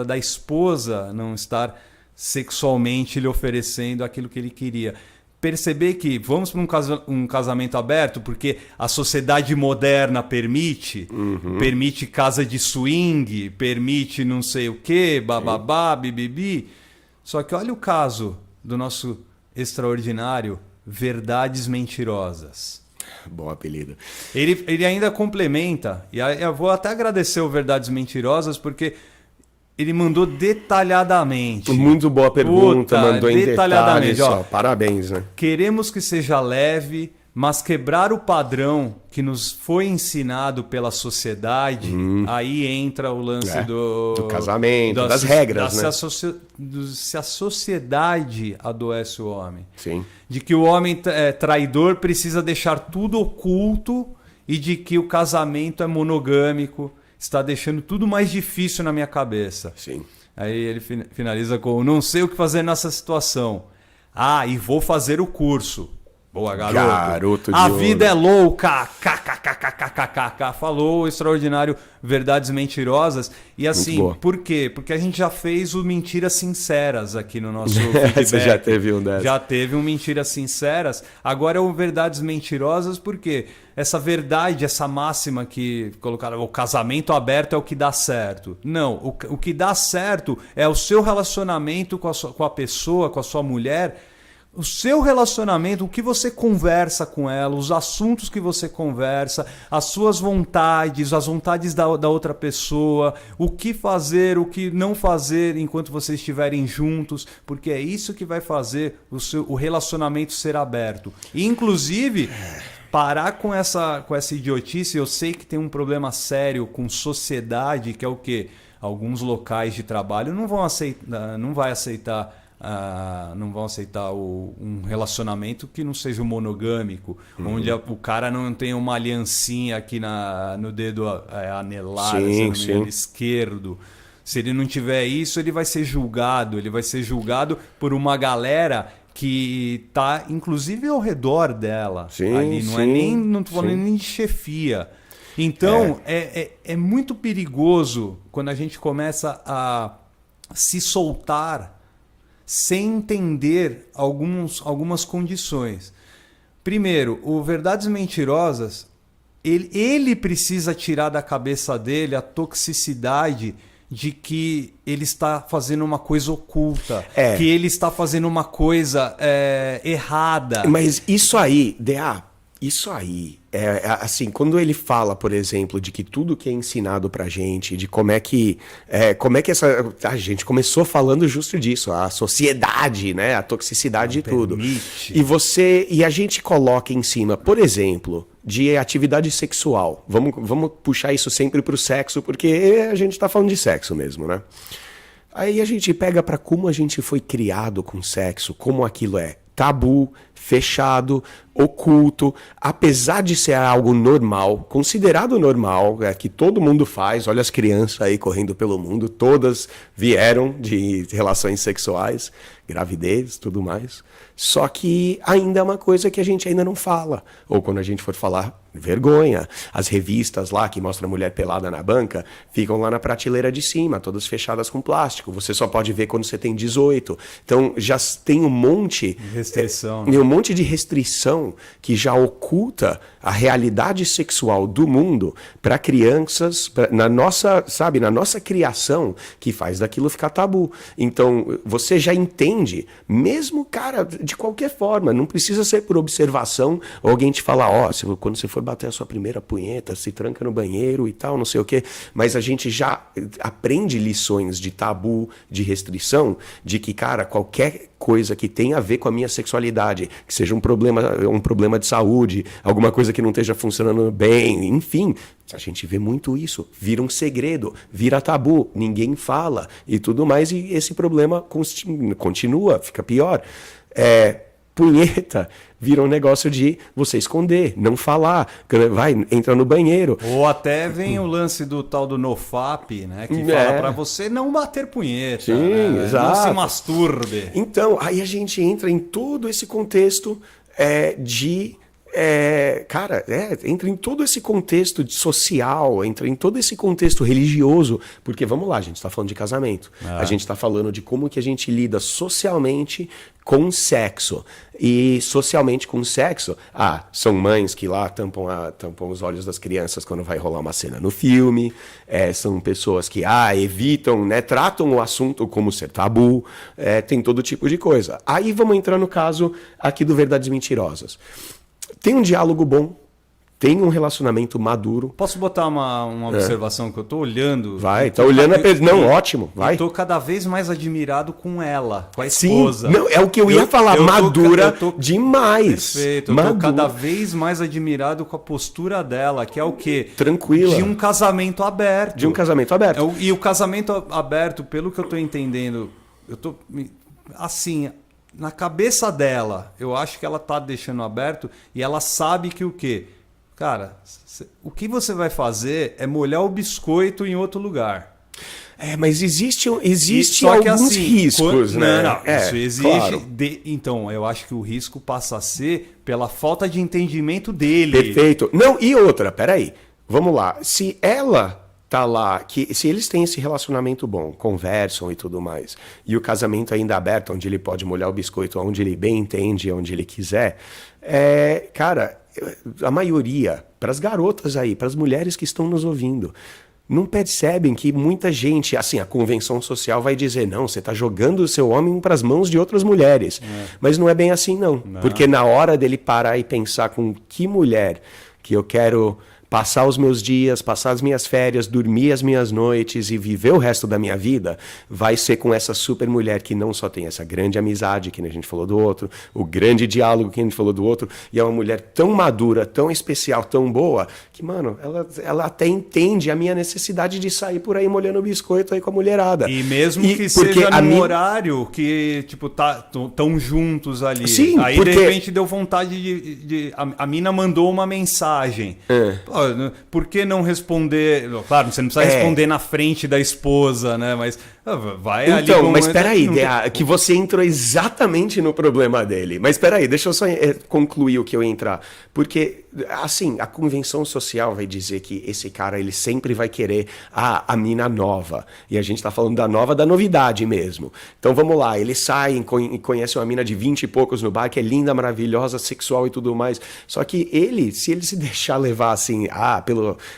da esposa não estar sexualmente lhe oferecendo aquilo que ele queria. Perceber que vamos para um casamento aberto porque a sociedade moderna permite casa de swing, permite não sei o que, bababá, bibibi. Só que olha o caso do nosso extraordinário Verdades Mentirosas. Bom apelido. Ele ainda complementa, e aí eu vou até agradecer o Verdades Mentirosas, porque ele mandou detalhadamente. Muito boa pergunta, mandou em detalhes. Ó, parabéns, né? queremos que seja leve, mas quebrar o padrão que nos foi ensinado pela sociedade, aí entra o lance do casamento, das regras, né? Se a sociedade adoece o homem. Sim. De que o homem traidor precisa deixar tudo oculto e de que o casamento é monogâmico. Está deixando tudo mais difícil na minha cabeça. Sim. Aí ele finaliza com: não sei o que fazer nessa situação. E vou fazer o curso. Boa, garoto. A vida é louca. KKKKKKK. Falou o extraordinário Verdades Mentirosas. E assim, por quê? Porque a gente já fez o Mentiras Sinceras aqui no nosso feedback. Você já teve um dessas. Já teve um Mentiras Sinceras. Agora é o Verdades Mentirosas, por quê? Essa verdade, essa máxima que colocaram, o casamento aberto é o que dá certo. Não, o que dá certo é o seu relacionamento com a pessoa, com a sua mulher. O seu relacionamento, o que você conversa com ela, os assuntos que você conversa, as suas vontades, as vontades da outra pessoa, o que fazer, o que não fazer enquanto vocês estiverem juntos, porque é isso que vai fazer o relacionamento ser aberto. E, inclusive, parar com essa idiotice. Eu sei que tem um problema sério com sociedade, que é o quê? Alguns locais de trabalho não vão aceitar um relacionamento que não seja monogâmico, onde o cara não tenha uma aliancinha aqui no dedo anelado, esquerdo. Se ele não tiver isso, ele vai ser julgado. Ele vai ser julgado por uma galera que está, inclusive, ao redor dela. Ali. Não estou falando nem de chefia. Então, é muito perigoso quando a gente começa a se soltar sem entender algumas condições. Primeiro, o Verdades Mentirosas, ele precisa tirar da cabeça dele a toxicidade de que ele está fazendo uma coisa oculta, que ele está fazendo uma coisa errada. Mas isso aí, isso aí, assim, quando ele fala, por exemplo, de que tudo que é ensinado pra gente, de como é que a gente começou falando justo disso, a sociedade, né, a toxicidade de tudo. E a gente coloca em cima, por exemplo, de atividade sexual. Vamos puxar isso sempre pro sexo, porque a gente tá falando de sexo mesmo, né? Aí a gente pega pra como a gente foi criado com sexo, como aquilo é tabu, fechado, oculto, apesar de ser algo normal, considerado normal, que todo mundo faz. Olha as crianças aí correndo pelo mundo, todas vieram de relações sexuais, gravidez, tudo mais. Só que ainda é uma coisa que a gente ainda não fala. Ou quando a gente for falar, vergonha. As revistas lá que mostram a mulher pelada na banca ficam lá na prateleira de cima, todas fechadas com plástico. Você só pode ver quando você tem 18. Então já tem um monte um monte de restrição que já oculta a realidade sexual do mundo para crianças, na nossa criação, que faz daquilo ficar tabu. Então você já entende, mesmo, cara, de qualquer forma, não precisa ser por observação, ou alguém te falar, quando você for bater a sua primeira punheta, se tranca no banheiro e tal, não sei o quê. Mas a gente já aprende lições de tabu, de restrição, de que, cara, qualquer coisa que tenha a ver com a minha sexualidade, que seja um problema de saúde, alguma coisa que não esteja funcionando bem, enfim, a gente vê muito isso, vira um segredo, vira tabu, ninguém fala e tudo mais, e esse problema continua, fica pior. Punheta vira um negócio de você esconder, não falar, entra no banheiro. Ou até vem o lance do tal do nofap, né? Que fala pra você não bater punheta. Sim, né? exato. Não se masturbe. Então, aí a gente entra em todo esse contexto de Cara, entra em todo esse contexto social, entra em todo esse contexto religioso, porque vamos lá, a gente está falando de casamento, a gente está falando de como que a gente lida socialmente com sexo. E socialmente com sexo, são mães que lá tampam os olhos das crianças quando vai rolar uma cena no filme, são pessoas que evitam, né, tratam o assunto como ser tabu, tem todo tipo de coisa. Aí vamos entrar no caso aqui do Verdades Mentirosas. Tem um diálogo bom, tem um relacionamento maduro. Posso botar uma observação que eu tô olhando? Vai, tá olhando não, ótimo, vai. Eu tô cada vez mais admirado com ela, com a esposa. Sim, não, é o que eu ia falar, madura demais. Perfeito, eu tô cada vez mais admirado com a postura dela, que é o quê? Tranquila. De um casamento aberto. De um casamento aberto. E o casamento aberto, pelo que eu tô entendendo, eu tô assim, na cabeça dela, eu acho que ela tá deixando aberto e ela sabe que o quê? Cara, o que você vai fazer é molhar o biscoito em outro lugar. Mas existe alguns riscos, né? Não, isso existe. Claro. Então, eu acho que o risco passa a ser pela falta de entendimento dele. Perfeito. Não, e outra, peraí. Vamos lá. Se ela tá lá, se eles têm esse relacionamento bom, conversam e tudo mais, e o casamento ainda aberto, onde ele pode molhar o biscoito onde ele bem entende, onde ele quiser, cara, a maioria, para as garotas aí, para as mulheres que estão nos ouvindo, não percebem que muita gente, assim, a convenção social vai dizer, não, você está jogando o seu homem para as mãos de outras mulheres. Mas não é bem assim, não. Porque na hora dele parar e pensar com que mulher que eu quero passar os meus dias, passar as minhas férias, dormir as minhas noites e viver o resto da minha vida, vai ser com essa super mulher que não só tem essa grande amizade, que a gente falou do outro, o grande diálogo que a gente falou do outro, e é uma mulher tão madura, tão especial, tão boa, que, mano, ela até entende a minha necessidade de sair por aí molhando o biscoito aí com a mulherada. E mesmo que seja num horário que, tipo, tão juntos ali. Sim, aí, de repente, deu vontade a mina mandou uma mensagem. Pô, por que não responder? Claro, você não precisa responder na frente da esposa, né? Mas vai ali... Então, mas peraí, que você entrou exatamente no problema dele. Mas peraí, deixa eu só concluir o que eu ia entrar. Porque, assim, a convenção social vai dizer que esse cara, ele sempre vai querer a mina nova. E a gente tá falando da nova, da novidade mesmo. Então, vamos lá, ele sai e conhece uma mina de 20 e poucos no bar, que é linda, maravilhosa, sexual e tudo mais. Só que se ele se deixar levar, assim,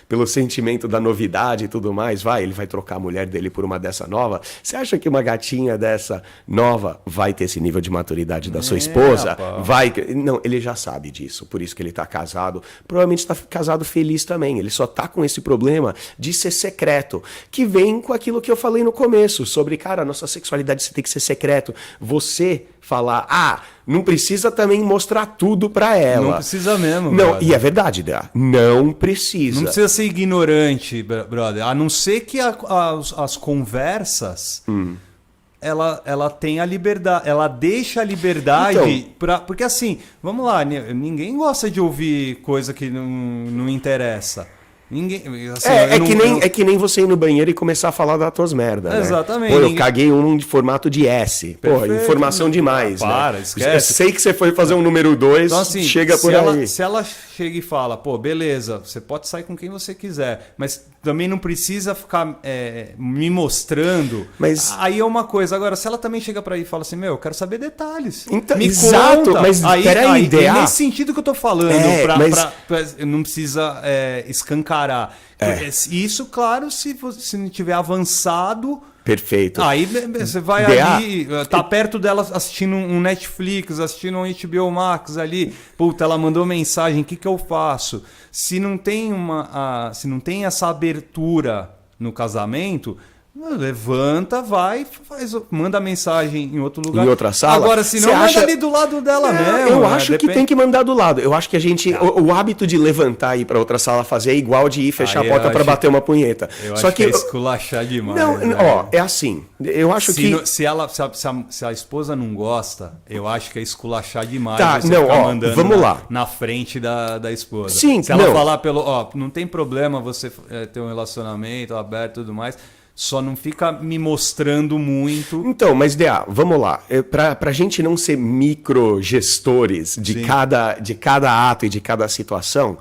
pelo sentimento da novidade e tudo mais, ele vai trocar a mulher dele por uma dessa nova. Você acha que uma gatinha dessa nova vai ter esse nível de maturidade da sua esposa? Vai. Não, ele já sabe disso, por isso que ele tá casado. Provavelmente tá casado feliz também. Ele só tá com esse problema de ser secreto, que vem com aquilo que eu falei no começo, sobre, cara, a nossa sexualidade você tem que ser secreto. Você falar, não precisa também mostrar tudo pra ela. Não precisa mesmo, não, brother. E é verdade, não precisa. Não precisa ser ignorante, brother. A não ser que as conversas, ela tem a liberdade, ela deixa a liberdade então, porque assim, vamos lá, ninguém gosta de ouvir coisa que não interessa. Ninguém, assim, é que nem você ir no banheiro e começar a falar das tuas merdas, né? Exatamente. Pô, eu caguei um de formato de S. Pô, informação demais, né? Esquece. Eu sei que você foi fazer um número 2, então, assim, chega por aí. Se ela chega e fala, pô, beleza, você pode sair com quem você quiser, mas também não precisa ficar me mostrando. Mas aí é uma coisa. Agora, se ela também chega pra aí e fala assim, eu quero saber detalhes. Então, me exato, conta. Mas peraí, é nesse sentido que eu tô falando, não precisa escancarar. Isso, claro, se não tiver avançado... Perfeito. Aí você vai ali, tá perto dela assistindo um Netflix, assistindo um HBO Max ali. Puta, ela mandou mensagem, o que eu faço? Se não tem essa abertura no casamento... Levanta, vai, manda mensagem em outro lugar. Em outra sala. Agora, se não, manda ali do lado dela mesmo. Eu acho que tem que mandar do lado. Eu acho que a gente... O hábito de levantar e ir pra outra sala fazer é igual de ir fechar a porta pra bater uma punheta. Só que é esculachar demais. Não, é assim. Eu acho que... Se a esposa não gosta, eu acho que é esculachar demais. Tá, você ficar mandando vamos lá. Na frente da esposa. Sim, se ela falar não tem problema você ter um relacionamento aberto e tudo mais... só não fica me mostrando muito. Então, mas DA, vamos lá. Pra gente não ser microgestores de cada ato e de cada situação,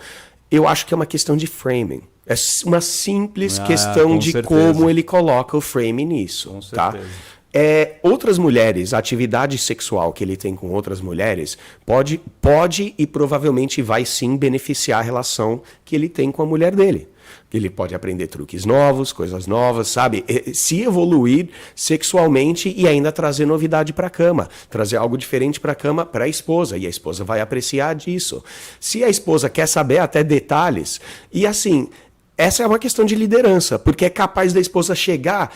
eu acho que é uma questão de framing. É uma simples questão de como ele coloca o frame nisso. Com certeza. Tá? Outras mulheres, a atividade sexual que ele tem com outras mulheres pode e provavelmente vai sim beneficiar a relação que ele tem com a mulher dele. Ele pode aprender truques novos, coisas novas, sabe? Se evoluir sexualmente e ainda trazer novidade para a cama. Trazer algo diferente para a cama para a esposa. E a esposa vai apreciar disso. Se a esposa quer saber até detalhes, e assim... Essa é uma questão de liderança, porque é capaz da esposa chegar,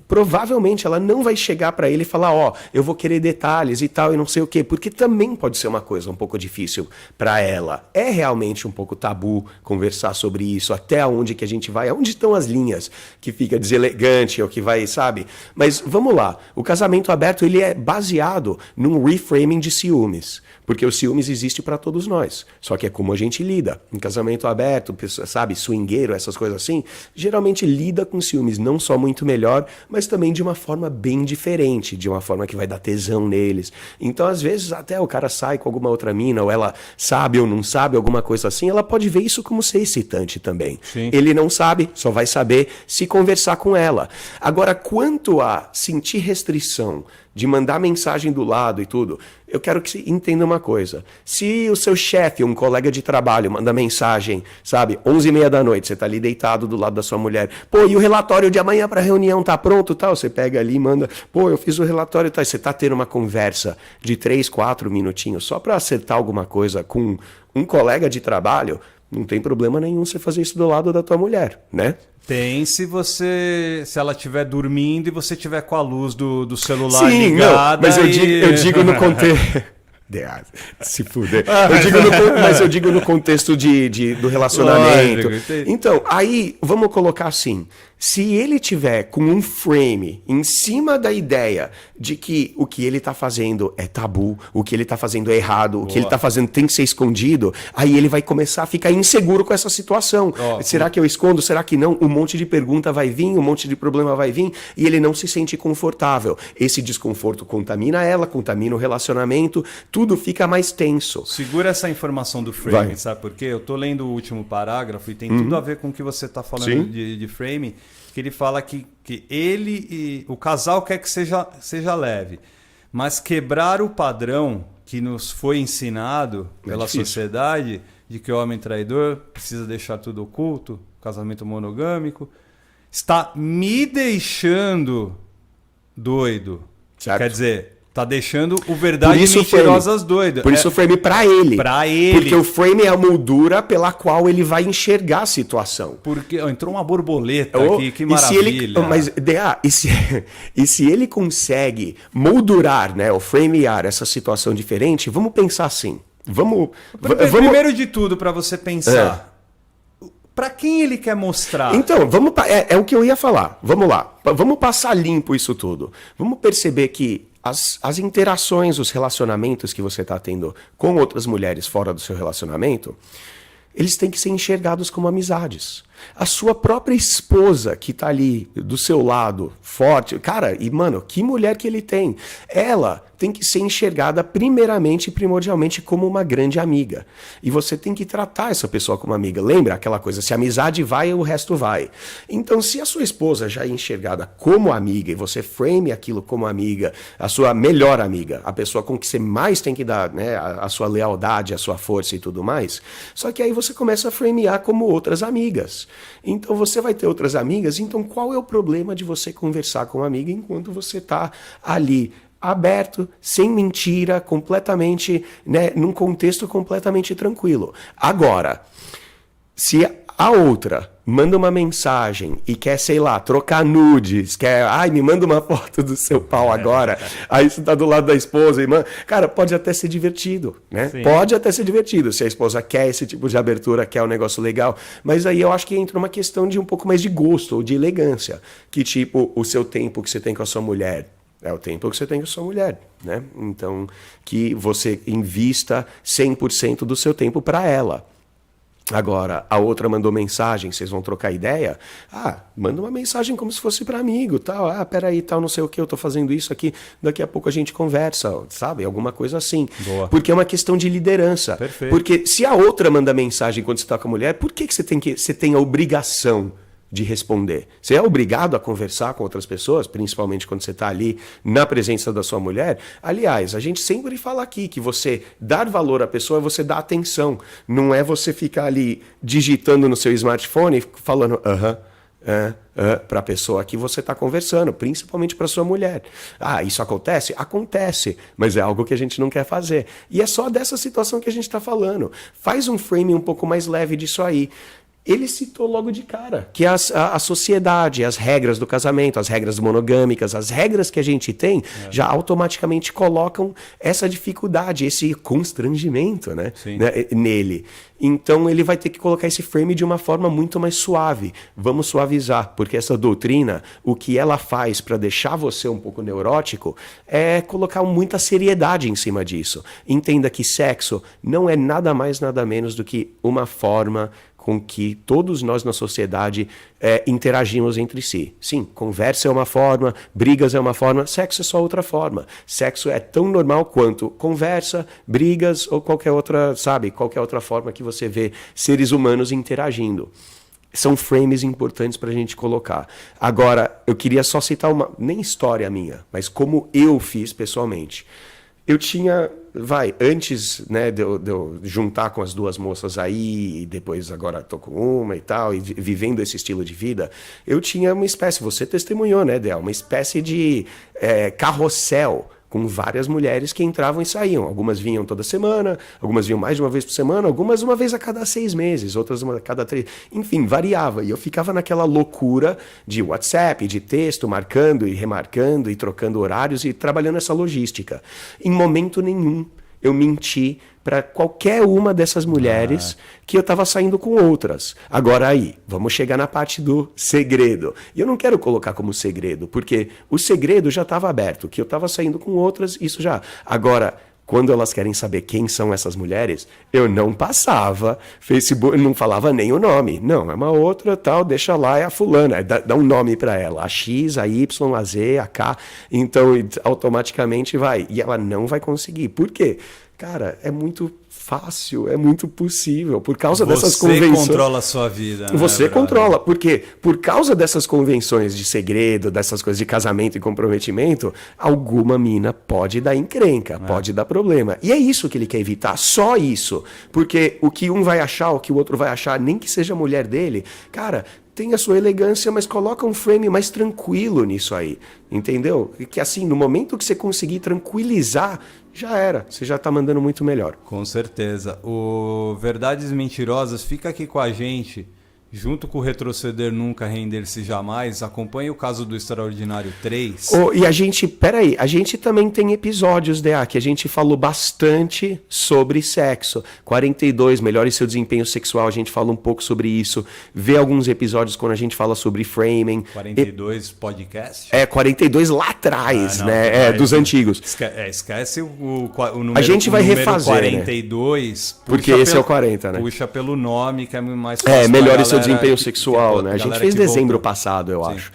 provavelmente ela não vai chegar para ele e falar, ó, eu vou querer detalhes e tal, e não sei o quê, porque também pode ser uma coisa um pouco difícil para ela. É realmente um pouco tabu conversar sobre isso, até onde que a gente vai, onde estão as linhas que fica deselegante ou que vai, sabe? Mas vamos lá, o casamento aberto ele é baseado num reframing de ciúmes. Porque o ciúmes existe para todos nós. Só que é como a gente lida. Em casamento aberto, sabe, swingueiro, essas coisas assim, geralmente lida com ciúmes não só muito melhor, mas também de uma forma bem diferente, de uma forma que vai dar tesão neles. Então, às vezes, até o cara sai com alguma outra mina, ou ela sabe ou não sabe, alguma coisa assim, ela pode ver isso como ser excitante também. Sim. Ele não sabe, só vai saber se conversar com ela. Agora, quanto a sentir restrição, de mandar mensagem do lado e tudo, eu quero que você entenda uma coisa. Se o seu chefe, um colega de trabalho, manda mensagem, sabe, 11h30 da noite, você tá ali deitado do lado da sua mulher, pô, e o relatório de amanhã pra reunião tá pronto, tal? Você pega ali e manda, pô, eu fiz o relatório, tal. Você tá tendo uma conversa de 3, 4 minutinhos só pra acertar alguma coisa com um colega de trabalho, não tem problema nenhum você fazer isso do lado da tua mulher, né? Tem se ela estiver dormindo e você estiver com a luz do celular ligada. Não, mas eu digo no contexto... Se fuder. Mas eu digo no contexto do relacionamento. Lógico, então, aí, vamos colocar assim. Se ele tiver com um frame em cima da ideia de que o que ele está fazendo é tabu, o que ele está fazendo é errado, o que ele está fazendo tem que ser escondido, aí ele vai começar a ficar inseguro com essa situação. Será que eu escondo? Será que não? Um monte de pergunta vai vir, um monte de problema vai vir, e ele não se sente confortável. Esse desconforto contamina ela, contamina o relacionamento, tudo fica mais tenso. Segura essa informação do frame, sabe por quê? Eu tô lendo o último parágrafo e tem tudo a ver com o que você está falando de frame, que ele fala que ele e o casal quer que seja leve, mas quebrar o padrão que nos foi ensinado pela sociedade de que o homem traidor precisa deixar tudo oculto, casamento monogâmico, está me deixando doido. Certo. Quer dizer, tá deixando o verdade mentirosas doido. Por isso o frame pra ele. Pra ele. Porque o frame é a moldura pela qual ele vai enxergar a situação. Porque entrou uma borboleta aqui, que maravilha. E se ele consegue moldurar, né, ou framear essa situação diferente, vamos pensar assim. Primeiro de tudo, para você pensar, para quem ele quer mostrar? Então, é o que eu ia falar. Vamos lá. Vamos passar limpo isso tudo. Vamos perceber que as interações, os relacionamentos que você está tendo com outras mulheres fora do seu relacionamento, eles têm que ser enxergados como amizades. A sua própria esposa que tá ali do seu lado, forte, cara, e mano, que mulher que ele tem. Ela tem que ser enxergada primeiramente e primordialmente como uma grande amiga. E você tem que tratar essa pessoa como amiga. Lembra aquela coisa, se a amizade vai, o resto vai. Então, se a sua esposa já é enxergada como amiga e você frame aquilo como amiga, a sua melhor amiga, a pessoa com que você mais tem que dar, né, a sua lealdade, a sua força e tudo mais, só que aí você começa a framear como outras amigas. Então você vai ter outras amigas, então qual é o problema de você conversar com uma amiga enquanto você está ali aberto, sem mentira, completamente, né, num contexto completamente tranquilo. Agora, se a outra manda uma mensagem e quer, sei lá, trocar nudes, me manda uma foto do seu pau agora, aí você tá do lado da esposa e cara, pode até ser divertido, né? Sim. Pode até ser divertido, se a esposa quer esse tipo de abertura, quer um negócio legal, mas aí eu acho que entra uma questão de um pouco mais de gosto ou de elegância, que tipo, o seu tempo que você tem com a sua mulher, é o tempo que você tem com a sua mulher, né? Então, que você invista 100% do seu tempo para ela. Agora, a outra mandou mensagem, vocês vão trocar ideia? Ah, manda uma mensagem como se fosse para amigo, tal. Ah, peraí, tal, não sei o que, eu tô fazendo isso aqui, daqui a pouco a gente conversa, sabe? Alguma coisa assim. Boa. Porque é uma questão de liderança. Perfeito. Porque se a outra manda mensagem quando você tá com a mulher, por que você tem a obrigação de responder? Você é obrigado a conversar com outras pessoas, principalmente quando você está ali na presença da sua mulher. Aliás, a gente sempre fala aqui que você dar valor à pessoa é você dar atenção. Não é você ficar ali digitando no seu smartphone falando para a pessoa que você está conversando, principalmente para sua mulher. Ah, isso acontece? Acontece, mas é algo que a gente não quer fazer. E é só dessa situação que a gente está falando. Faz um framing um pouco mais leve disso aí. Ele citou logo de cara que a sociedade, as regras do casamento, as regras monogâmicas, as regras que a gente tem já automaticamente colocam essa dificuldade, esse constrangimento, né, nele. Então ele vai ter que colocar esse frame de uma forma muito mais suave. Vamos suavizar, porque essa doutrina, o que ela faz para deixar você um pouco neurótico é colocar muita seriedade em cima disso. Entenda que sexo não é nada mais, nada menos do que uma forma com que todos nós na sociedade interagimos entre si. Sim, conversa é uma forma, brigas é uma forma, sexo é só outra forma. Sexo é tão normal quanto conversa, brigas ou qualquer outra, sabe, qualquer outra forma que você vê seres humanos interagindo. São frames importantes para a gente colocar. Agora, eu queria só citar uma, nem história minha, mas como eu fiz pessoalmente. Eu tinha, antes, né, de eu juntar com as duas moças aí, e depois agora tô com uma e tal, e vivendo esse estilo de vida, eu tinha uma espécie, você testemunhou, né, Del? Uma espécie de carrossel com várias mulheres que entravam e saíam. Algumas vinham toda semana, algumas vinham mais de uma vez por semana, algumas uma vez a cada 6 meses, outras a cada 3. Enfim, variava. E eu ficava naquela loucura de WhatsApp, de texto, marcando e remarcando e trocando horários e trabalhando essa logística. Em momento nenhum eu menti para qualquer uma dessas mulheres que eu estava saindo com outras. Agora aí, vamos chegar na parte do segredo. E eu não quero colocar como segredo, porque o segredo já estava aberto, que eu estava saindo com outras, isso já. Agora, quando elas querem saber quem são essas mulheres, eu não passava Facebook, não falava nem o nome. Não, é uma outra, tal, deixa lá, é a fulana. Dá um nome para ela, a X, a Y, a Z, a K. Então, automaticamente vai. E ela não vai conseguir. Por quê? Cara, é muito fácil, é muito possível. Por causa dessas convenções. Você controla a sua vida. Você controla. Por quê? Por causa dessas convenções de segredo, dessas coisas de casamento e comprometimento, alguma mina pode dar encrenca, pode dar problema. E é isso que ele quer evitar, só isso. Porque o que um vai achar, o que o outro vai achar, nem que seja a mulher dele, cara, tem a sua elegância, mas coloca um frame mais tranquilo nisso aí, entendeu? E que assim, no momento que você conseguir tranquilizar, já era, você já tá mandando muito melhor. Com certeza. O Verdades Mentirosas fica aqui com a gente, junto com o Retroceder Nunca, Render-se Jamais. Acompanhe o caso do Extraordinário 3. E a gente também tem episódios, DA, que a gente falou bastante sobre sexo. 42, melhore seu desempenho sexual, a gente fala um pouco sobre isso. Vê alguns episódios quando a gente fala sobre framing. 42 podcast? 42 lá atrás, né? Dos antigos. Esquece o número. A gente vai refazer, 42. Né? Porque esse é o 40, né? Puxa pelo nome, que é mais fácil. Melhore seu desempenho sexual, né? A gente fez dezembro passado, eu acho.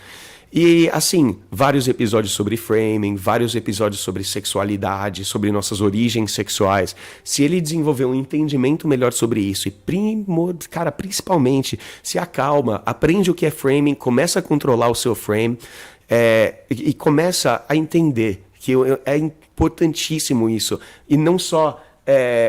E, assim, vários episódios sobre framing, vários episódios sobre sexualidade, sobre nossas origens sexuais. Se ele desenvolver um entendimento melhor sobre isso e, principalmente, se acalma, aprende o que é framing, começa a controlar o seu frame e começa a entender que é importantíssimo isso. E não só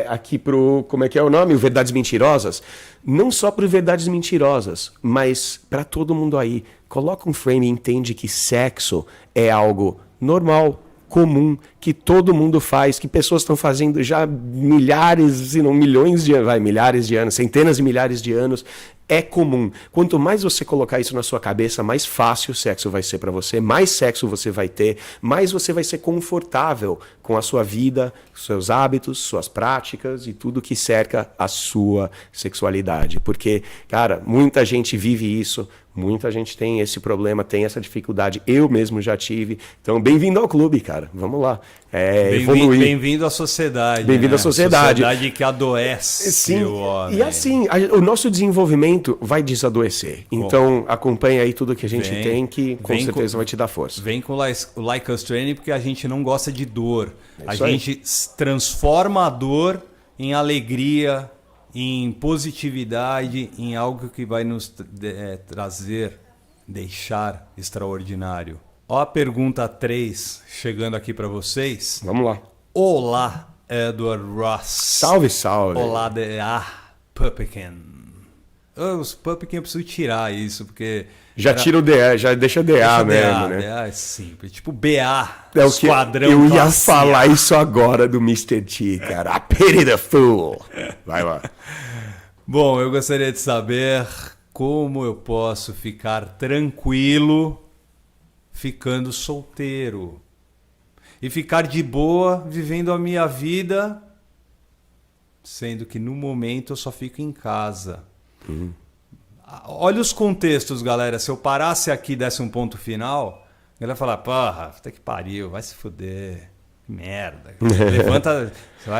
aqui pro, como é que é o nome? O Verdades Mentirosas. Não só para Verdades Mentirosas, mas para todo mundo aí. Coloca um frame e entende que sexo é algo normal, comum, que todo mundo faz, que pessoas estão fazendo já milhares, se não milhões de anos, milhares de anos, centenas de milhares de anos. É comum. Quanto mais você colocar isso na sua cabeça, mais fácil o sexo vai ser para você, mais sexo você vai ter, mais você vai ser confortável com a sua vida, seus hábitos, suas práticas e tudo que cerca a sua sexualidade. Porque, cara, muita gente vive isso, Muita gente tem esse problema, tem essa dificuldade. Eu mesmo já tive. Então, bem-vindo ao clube, cara. Vamos lá. Evoluir. Bem-vindo à sociedade. Bem-vindo à sociedade. Sociedade que adoece. Sim. O homem. E assim, o nosso desenvolvimento vai desadoecer. Então, acompanha aí tudo que a gente tem, que com certeza vai te dar força. Vem com o Like Us Training, porque a gente não gosta de dor. A isso aí. gente transforma a dor em alegria, em positividade, em algo que vai nos deixar extraordinário. Ó a pergunta 3 chegando aqui para vocês. Vamos lá. Olá, Edward Ross. Salve, salve. Olá, Pupiken. Os Pupiken eu preciso tirar isso, porque... Já tira o DA, já deixa DA mesmo, né? DA é simples. Tipo BA, É o que Esquadrão eu ia Classe A. falar isso agora do Mr. T, cara. I pity the fool. Vai lá. Bom, eu gostaria de saber como eu posso ficar tranquilo ficando solteiro. E ficar de boa vivendo a minha vida, sendo que no momento eu só fico em casa. Olha os contextos, galera. Se eu parasse aqui e desse um ponto final, ele ia falar, porra, puta que pariu, vai se fuder. Que merda. Levanta,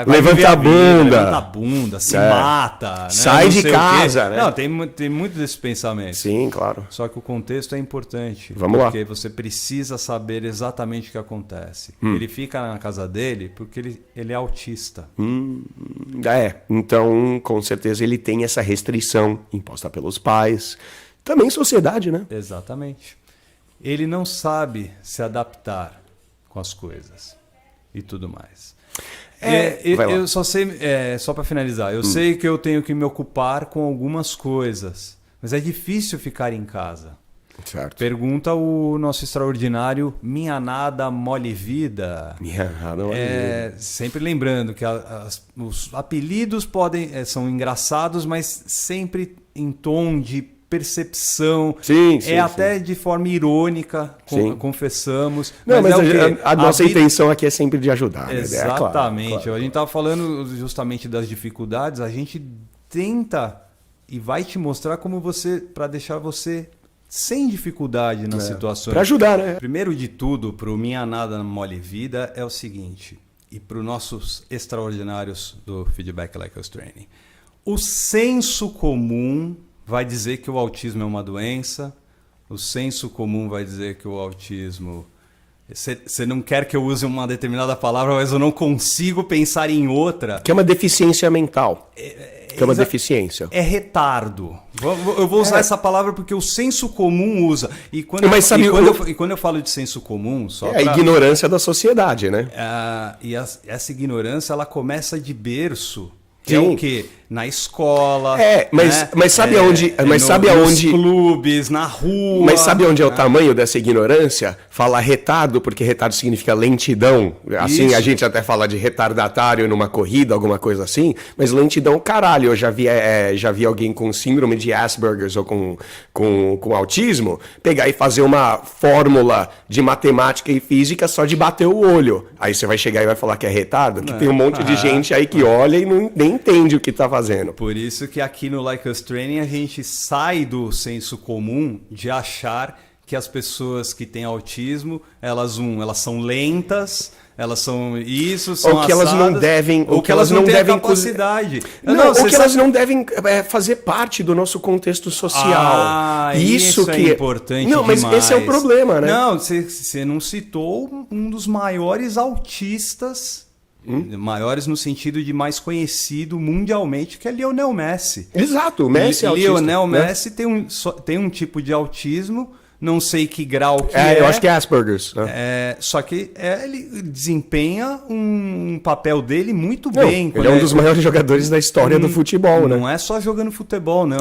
levanta a bunda. Levanta a bunda, se mata. Né? Sai de casa, né? Não, tem muito desse pensamento. Sim, claro. Só que o contexto é importante. Vamos lá. Porque você precisa saber exatamente o que acontece. Ele fica na casa dele porque ele é autista. Então, com certeza ele tem essa restrição imposta pelos pais. Também sociedade, né? Exatamente. Ele não sabe se adaptar com as coisas e tudo mais. Eu só sei, só para finalizar, eu sei que eu tenho que me ocupar com algumas coisas, mas é difícil ficar em casa. Certo. Pergunta o nosso extraordinário Minha Nada Mole Vida. Minha Nada Mole Vida. Sempre lembrando que os apelidos são engraçados, mas sempre em tom de percepção, sim, até de forma irônica, confessamos. Não, mas a nossa intenção aqui é sempre de ajudar. Exatamente. Né? Claro. A gente estava falando justamente das dificuldades, a gente tenta e vai te mostrar como para deixar você sem dificuldade nas situações. Para ajudar, né? Primeiro de tudo, para o Minha Nada Mole Vida é o seguinte, e para os nossos extraordinários do Feedback Like Us Training, o senso comum vai dizer que o autismo é uma doença, o senso comum vai dizer que o autismo... Você não quer que eu use uma determinada palavra, mas eu não consigo pensar em outra. Que é uma deficiência mental. Que é uma deficiência. É retardo. Eu vou usar essa palavra porque o senso comum usa. E quando eu falo de senso comum... a ignorância da sociedade, né? Essa ignorância ela começa de berço. Que é o quê? Na escola. Mas sabe aonde? Nos clubes, na rua. Mas sabe onde é o tamanho dessa ignorância? Falar retardo, porque retardo significa lentidão. Assim, a gente até fala de retardatário numa corrida, alguma coisa assim. Mas lentidão, caralho. Eu já vi alguém com síndrome de Asperger ou com autismo pegar e fazer uma fórmula de matemática e física só de bater o olho. Aí você vai chegar e vai falar que é retardo? Que tem um monte de gente aí que olha e nem entende o que tá fazendo. Por isso que aqui no Like Us Training a gente sai do senso comum de achar que as pessoas que têm autismo, elas são lentas, elas são isso, são ou que assadas, elas não devem, ou que elas não têm capacidade. Elas não devem fazer parte do nosso contexto social. Isso é importante. Não, mas demais. Esse é o problema, né? Não, você não citou um dos maiores autistas. Maiores no sentido de mais conhecido mundialmente, que é Lionel Messi. Exato, o Messi é autista. Lionel Messi tem um tipo de autismo, não sei que grau que é. Eu acho que é Asperger. Só que ele desempenha um papel dele muito bem. Ele é um dos maiores jogadores da história do futebol, né? Não é só jogando futebol, não.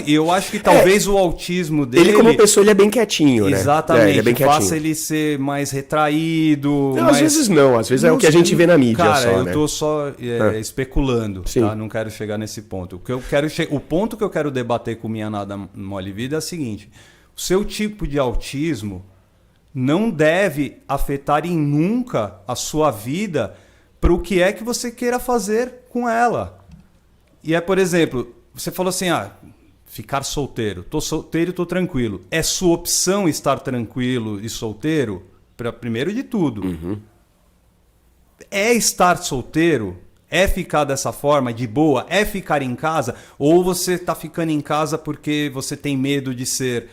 Eu acho que talvez o autismo dele... Ele como pessoa, ele é bem quietinho, né? Exatamente. Ele é bem quietinho. Faça ele ser mais retraído. Não, às vezes não. Às vezes é o que a gente vê na mídia cara, só, eu tô só especulando, Sim. tá? Não quero chegar nesse ponto. O ponto que eu quero debater com Minha Nada Mole Vida é o seguinte... O seu tipo de autismo não deve afetar em nunca a sua vida para o que é que você queira fazer com ela. E por exemplo, você falou assim, ficar solteiro. Tô solteiro e tô tranquilo. É sua opção estar tranquilo e solteiro? Primeiro de tudo. É estar solteiro? É ficar dessa forma, de boa? É ficar em casa? Ou você tá ficando em casa porque você tem medo de ser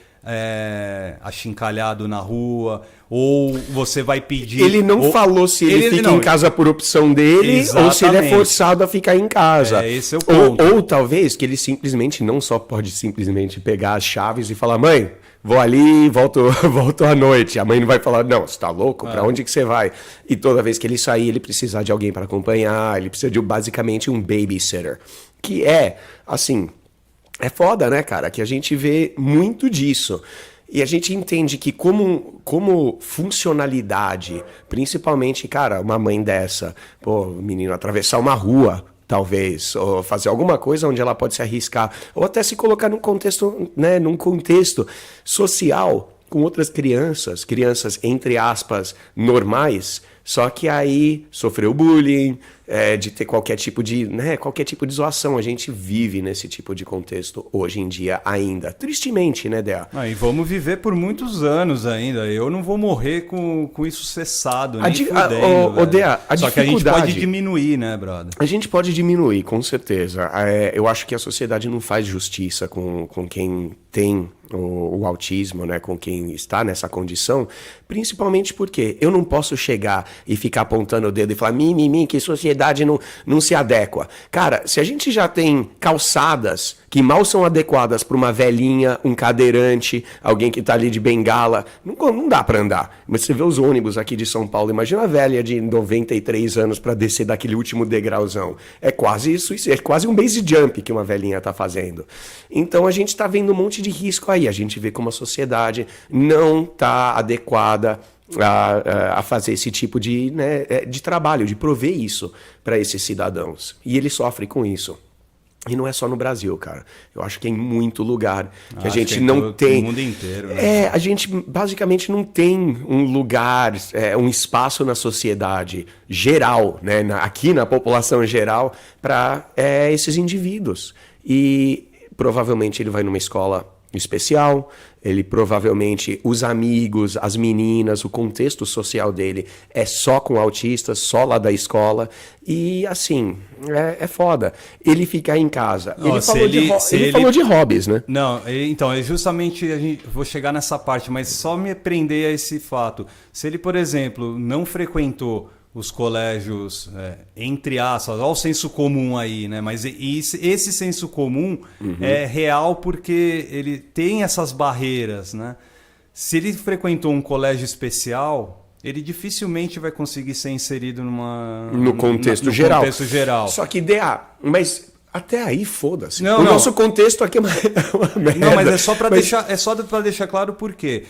achincalhado na rua? Ou você vai pedir... Ele não falou se ele fica em casa por opção dele. Exatamente. Ou se ele é forçado a ficar em casa. Esse é o ponto. Ou talvez que ele simplesmente não só pode simplesmente pegar as chaves e falar, mãe, vou ali e volto à noite. A mãe não vai falar, não, você tá louco? Pra onde que você vai? E toda vez que ele sair, ele precisa de alguém para acompanhar, ele precisa de basicamente um babysitter. Que é, assim, é foda, né, cara? Que a gente vê muito disso. E a gente entende que como funcionalidade, principalmente, cara, uma mãe dessa, pô, o menino atravessar uma rua, talvez, ou fazer alguma coisa onde ela pode se arriscar, ou até se colocar num contexto, né, num contexto social com outras crianças, entre aspas, normais, só que aí sofreu bullying, de ter qualquer tipo de zoação. A gente vive nesse tipo de contexto hoje em dia ainda. Tristemente, né, Dea? E vamos viver por muitos anos ainda. Eu não vou morrer com isso cessado, nem fudendo, Dea, só que a gente pode diminuir, né, brother? A gente pode diminuir, com certeza. Eu acho que a sociedade não faz justiça com quem tem o autismo, né, com quem está nessa condição, principalmente porque eu não posso chegar e ficar apontando o dedo e falar que sociedade não se adequa. Cara, se a gente já tem calçadas que mal são adequadas para uma velhinha, um cadeirante, alguém que está ali de bengala, não dá para andar. Mas você vê os ônibus aqui de São Paulo, imagina a velha de 93 anos para descer daquele último degrauzão. É quase isso, é quase um base jump que uma velhinha está fazendo. Então a gente está vendo um monte de risco aí. A gente vê como a sociedade não está adequada a fazer esse tipo de trabalho, de prover isso para esses cidadãos. E ele sofre com isso. E não é só no Brasil, cara. Eu acho que é em muito lugar que a gente não tem. No mundo inteiro, né? A gente basicamente não tem um lugar, um espaço na sociedade geral, né? Aqui na população geral, para esses indivíduos. E provavelmente ele vai numa escola especial, ele provavelmente, os amigos, as meninas, o contexto social dele é só com autistas, só lá da escola, e assim, é foda. Ele ficar em casa. Ele falou de hobbies, né? Não, então, é justamente, vou chegar nessa parte, mas só me prender a esse fato. Se ele, por exemplo, não frequentou os colégios, entre aspas, olha o senso comum aí, né? Mas esse senso comum é real porque ele tem essas barreiras, né? Se ele frequentou um colégio especial, ele dificilmente vai conseguir ser inserido no contexto geral. Só que, mas até aí, foda-se. O nosso contexto aqui é uma merda. Não, mas é só para deixar claro por quê.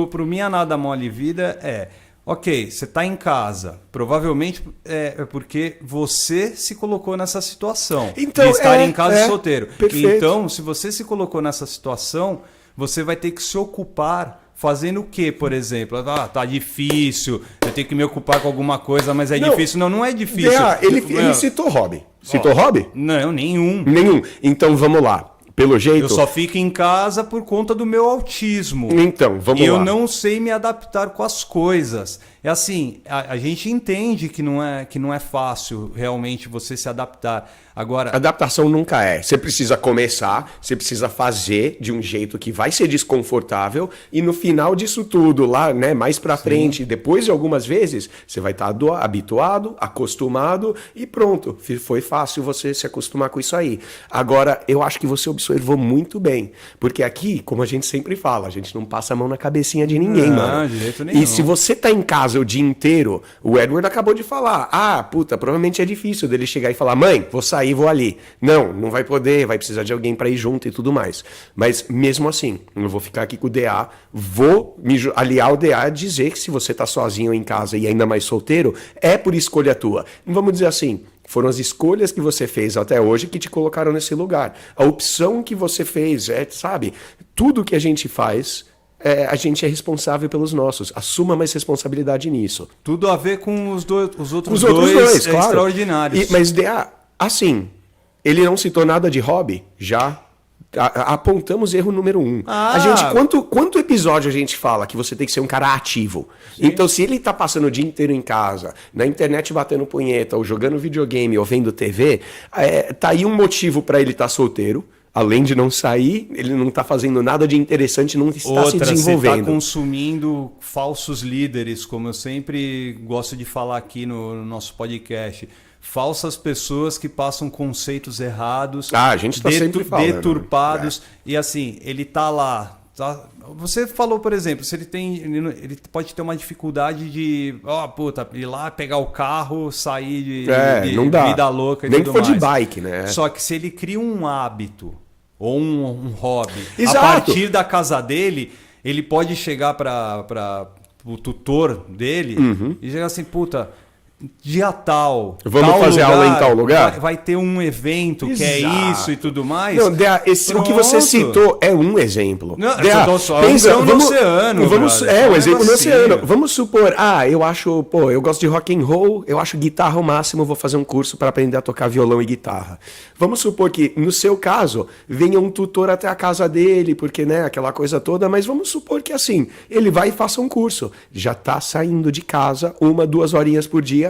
Pro Minha Nada Mole Vida ok, você está em casa. Provavelmente é porque você se colocou nessa situação. Então, de estar em casa solteiro. Perfeito. Então, se você se colocou nessa situação, você vai ter que se ocupar fazendo o quê, por exemplo? Tá difícil, eu tenho que me ocupar com alguma coisa, mas difícil. Não é difícil. Ele citou hobby. Citou hobby? Não, nenhum. Então, vamos lá. Pelo jeito... Eu só fico em casa por conta do meu autismo. Então, vamos lá. E eu não sei me adaptar com as coisas. É assim, a gente entende que não é fácil realmente você se adaptar. Agora, adaptação nunca é. Você precisa começar, você precisa fazer de um jeito que vai ser desconfortável e no final disso tudo, lá, né, mais pra frente, depois de algumas vezes, você vai estar habituado, acostumado e pronto. Foi fácil você se acostumar com isso aí. Agora, eu acho que você observou muito bem, porque aqui, como a gente sempre fala, a gente não passa a mão na cabecinha de ninguém, mano. De jeito nenhum. E se você tá em casa o dia inteiro, o Edward acabou de falar, provavelmente é difícil dele chegar e falar, mãe, vou sair, vou ali. Não vai poder, vai precisar de alguém para ir junto e tudo mais. Mas mesmo assim, eu vou ficar aqui com o DA, vou me aliar ao DA a dizer que se você tá sozinho em casa e ainda mais solteiro, é por escolha tua. Vamos dizer assim, foram as escolhas que você fez até hoje que te colocaram nesse lugar. A opção que você fez, sabe? Tudo que a gente faz... a gente é responsável pelos nossos. Assuma mais responsabilidade nisso. Tudo a ver com os outros dois claro. Extraordinários. Mas, assim, ele não citou nada de hobby? Já. Apontamos erro número 1. A gente, quanto episódio a gente fala que você tem que ser um cara ativo? Sim. Então, se ele tá passando o dia inteiro em casa, na internet batendo punheta, ou jogando videogame, ou vendo TV, tá aí um motivo para ele estar solteiro. Além de não sair, ele não está fazendo nada de interessante, não está se desenvolvendo. Você está consumindo falsos líderes, como eu sempre gosto de falar aqui no nosso podcast. Falsas pessoas que passam conceitos errados, a gente tá sempre falando, deturpados. E assim, ele está lá. Tá? Você falou, por exemplo, se ele pode ter uma dificuldade de ir lá, pegar o carro, sair de não dá. Vida louca e nem tudo que for mais. De bike, né? Só que se ele cria um hábito ou um hobby, Exato. A partir da casa dele, ele pode chegar para o tutor dele e chegar assim, puta, dia tal, vamos tal fazer lugar, aula em tal lugar? Vai ter um evento. Exato. Que é isso e tudo mais. Não, Dea, o que você citou é um exemplo. Não, Dea, pensa, no oceano. Um exemplo no oceano. Vamos supor, eu gosto de rock and roll, eu acho guitarra o máximo, vou fazer um curso para aprender a tocar violão e guitarra. Vamos supor que, no seu caso, venha um tutor até a casa dele, porque, né, aquela coisa toda, mas vamos supor que, assim, ele vai e faça um curso. Já está saindo de casa 1-2 horinhas por dia,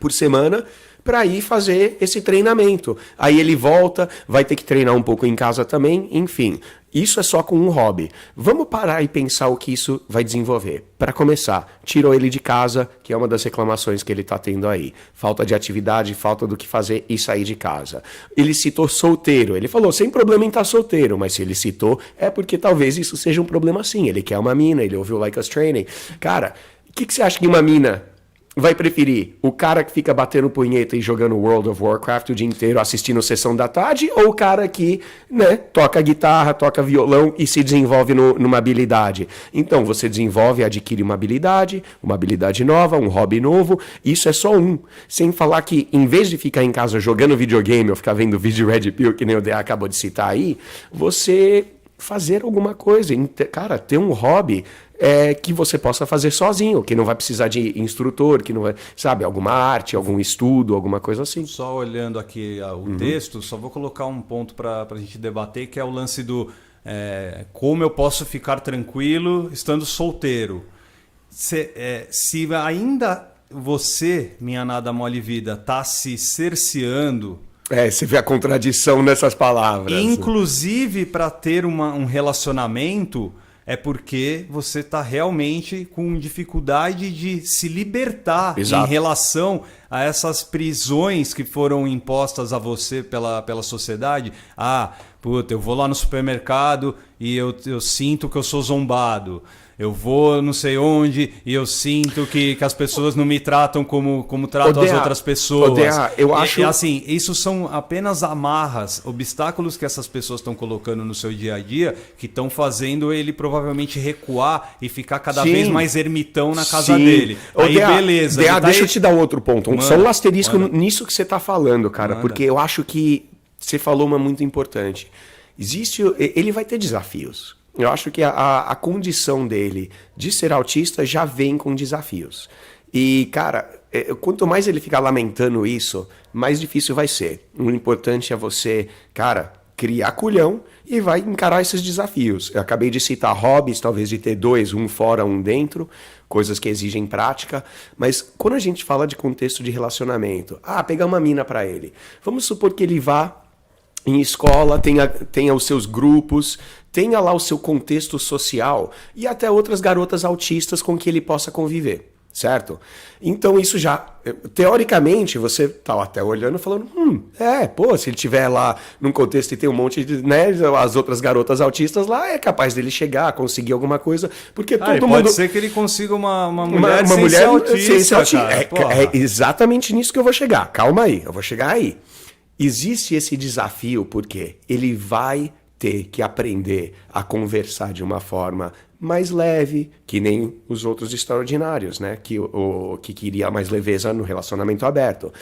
por semana, para ir fazer esse treinamento. Aí ele volta, vai ter que treinar um pouco em casa também, enfim. Isso é só com um hobby. Vamos parar e pensar o que isso vai desenvolver. Para começar, tirou ele de casa, que é uma das reclamações que ele está tendo aí. Falta de atividade, falta do que fazer e sair de casa. Ele citou solteiro. Ele falou, sem problema em estar solteiro, mas se ele citou, é porque talvez isso seja um problema sim. Ele quer uma mina, ele ouviu Like Us Training. Cara, o que você acha que uma mina vai preferir? O cara que fica batendo punheta e jogando World of Warcraft o dia inteiro assistindo Sessão da Tarde, ou o cara que, né, toca guitarra, toca violão e se desenvolve numa habilidade? Então, você desenvolve e adquire uma habilidade nova, um hobby novo. Isso é só um. Sem falar que, em vez de ficar em casa jogando videogame ou ficar vendo vídeo Red Pill, que nem o DA acabou de citar aí, você fazer alguma coisa. Cara, ter um hobby que você possa fazer sozinho, que não vai precisar de instrutor, que não vai, sabe, alguma arte, algum estudo, alguma coisa assim. Só olhando aqui o texto, só vou colocar um ponto para a gente debater, que é o lance do como eu posso ficar tranquilo estando solteiro. Se ainda você, minha nada mole vida, tá se cerceando... Você vê a contradição nessas palavras. Inclusive, para ter um relacionamento... é porque você está realmente com dificuldade de se libertar. Exato. Em relação a essas prisões que foram impostas a você pela sociedade. Eu vou lá no supermercado e eu sinto que eu sou zombado. Eu vou não sei onde e eu sinto que as pessoas não me tratam como tratam as outras pessoas. Eu acho... assim, isso são apenas amarras, obstáculos que essas pessoas estão colocando no seu dia a dia, que estão fazendo ele provavelmente recuar e ficar cada vez mais ermitão na casa dele. Aí beleza. Deixa eu te dar outro ponto. Só um asterisco nisso que você está falando, cara. Porque eu acho que você falou uma muito importante. Ele vai ter desafios. Eu acho que a condição dele de ser autista já vem com desafios. E, cara, quanto mais ele ficar lamentando isso, mais difícil vai ser. O importante é você, cara, criar culhão e vai encarar esses desafios. Eu acabei de citar hobbies, talvez de ter 2, um fora, um dentro, coisas que exigem prática. Mas quando a gente fala de contexto de relacionamento, pegar uma mina para ele. Vamos supor que ele vá em escola, tenha os seus grupos, tenha lá o seu contexto social e até outras garotas autistas com que ele possa conviver, certo? Então isso já, teoricamente, você tá até olhando e falando, se ele estiver lá num contexto e tem um monte de, né, as outras garotas autistas lá, é capaz dele chegar, conseguir alguma coisa, porque todo mundo... Pode ser que ele consiga uma mulher sem ser autista, cara. É exatamente nisso que eu vou chegar, calma aí, eu vou chegar aí. Existe esse desafio porque ele vai ter que aprender a conversar de uma forma mais leve, que nem os outros extraordinários, né? Que queria mais leveza no relacionamento aberto.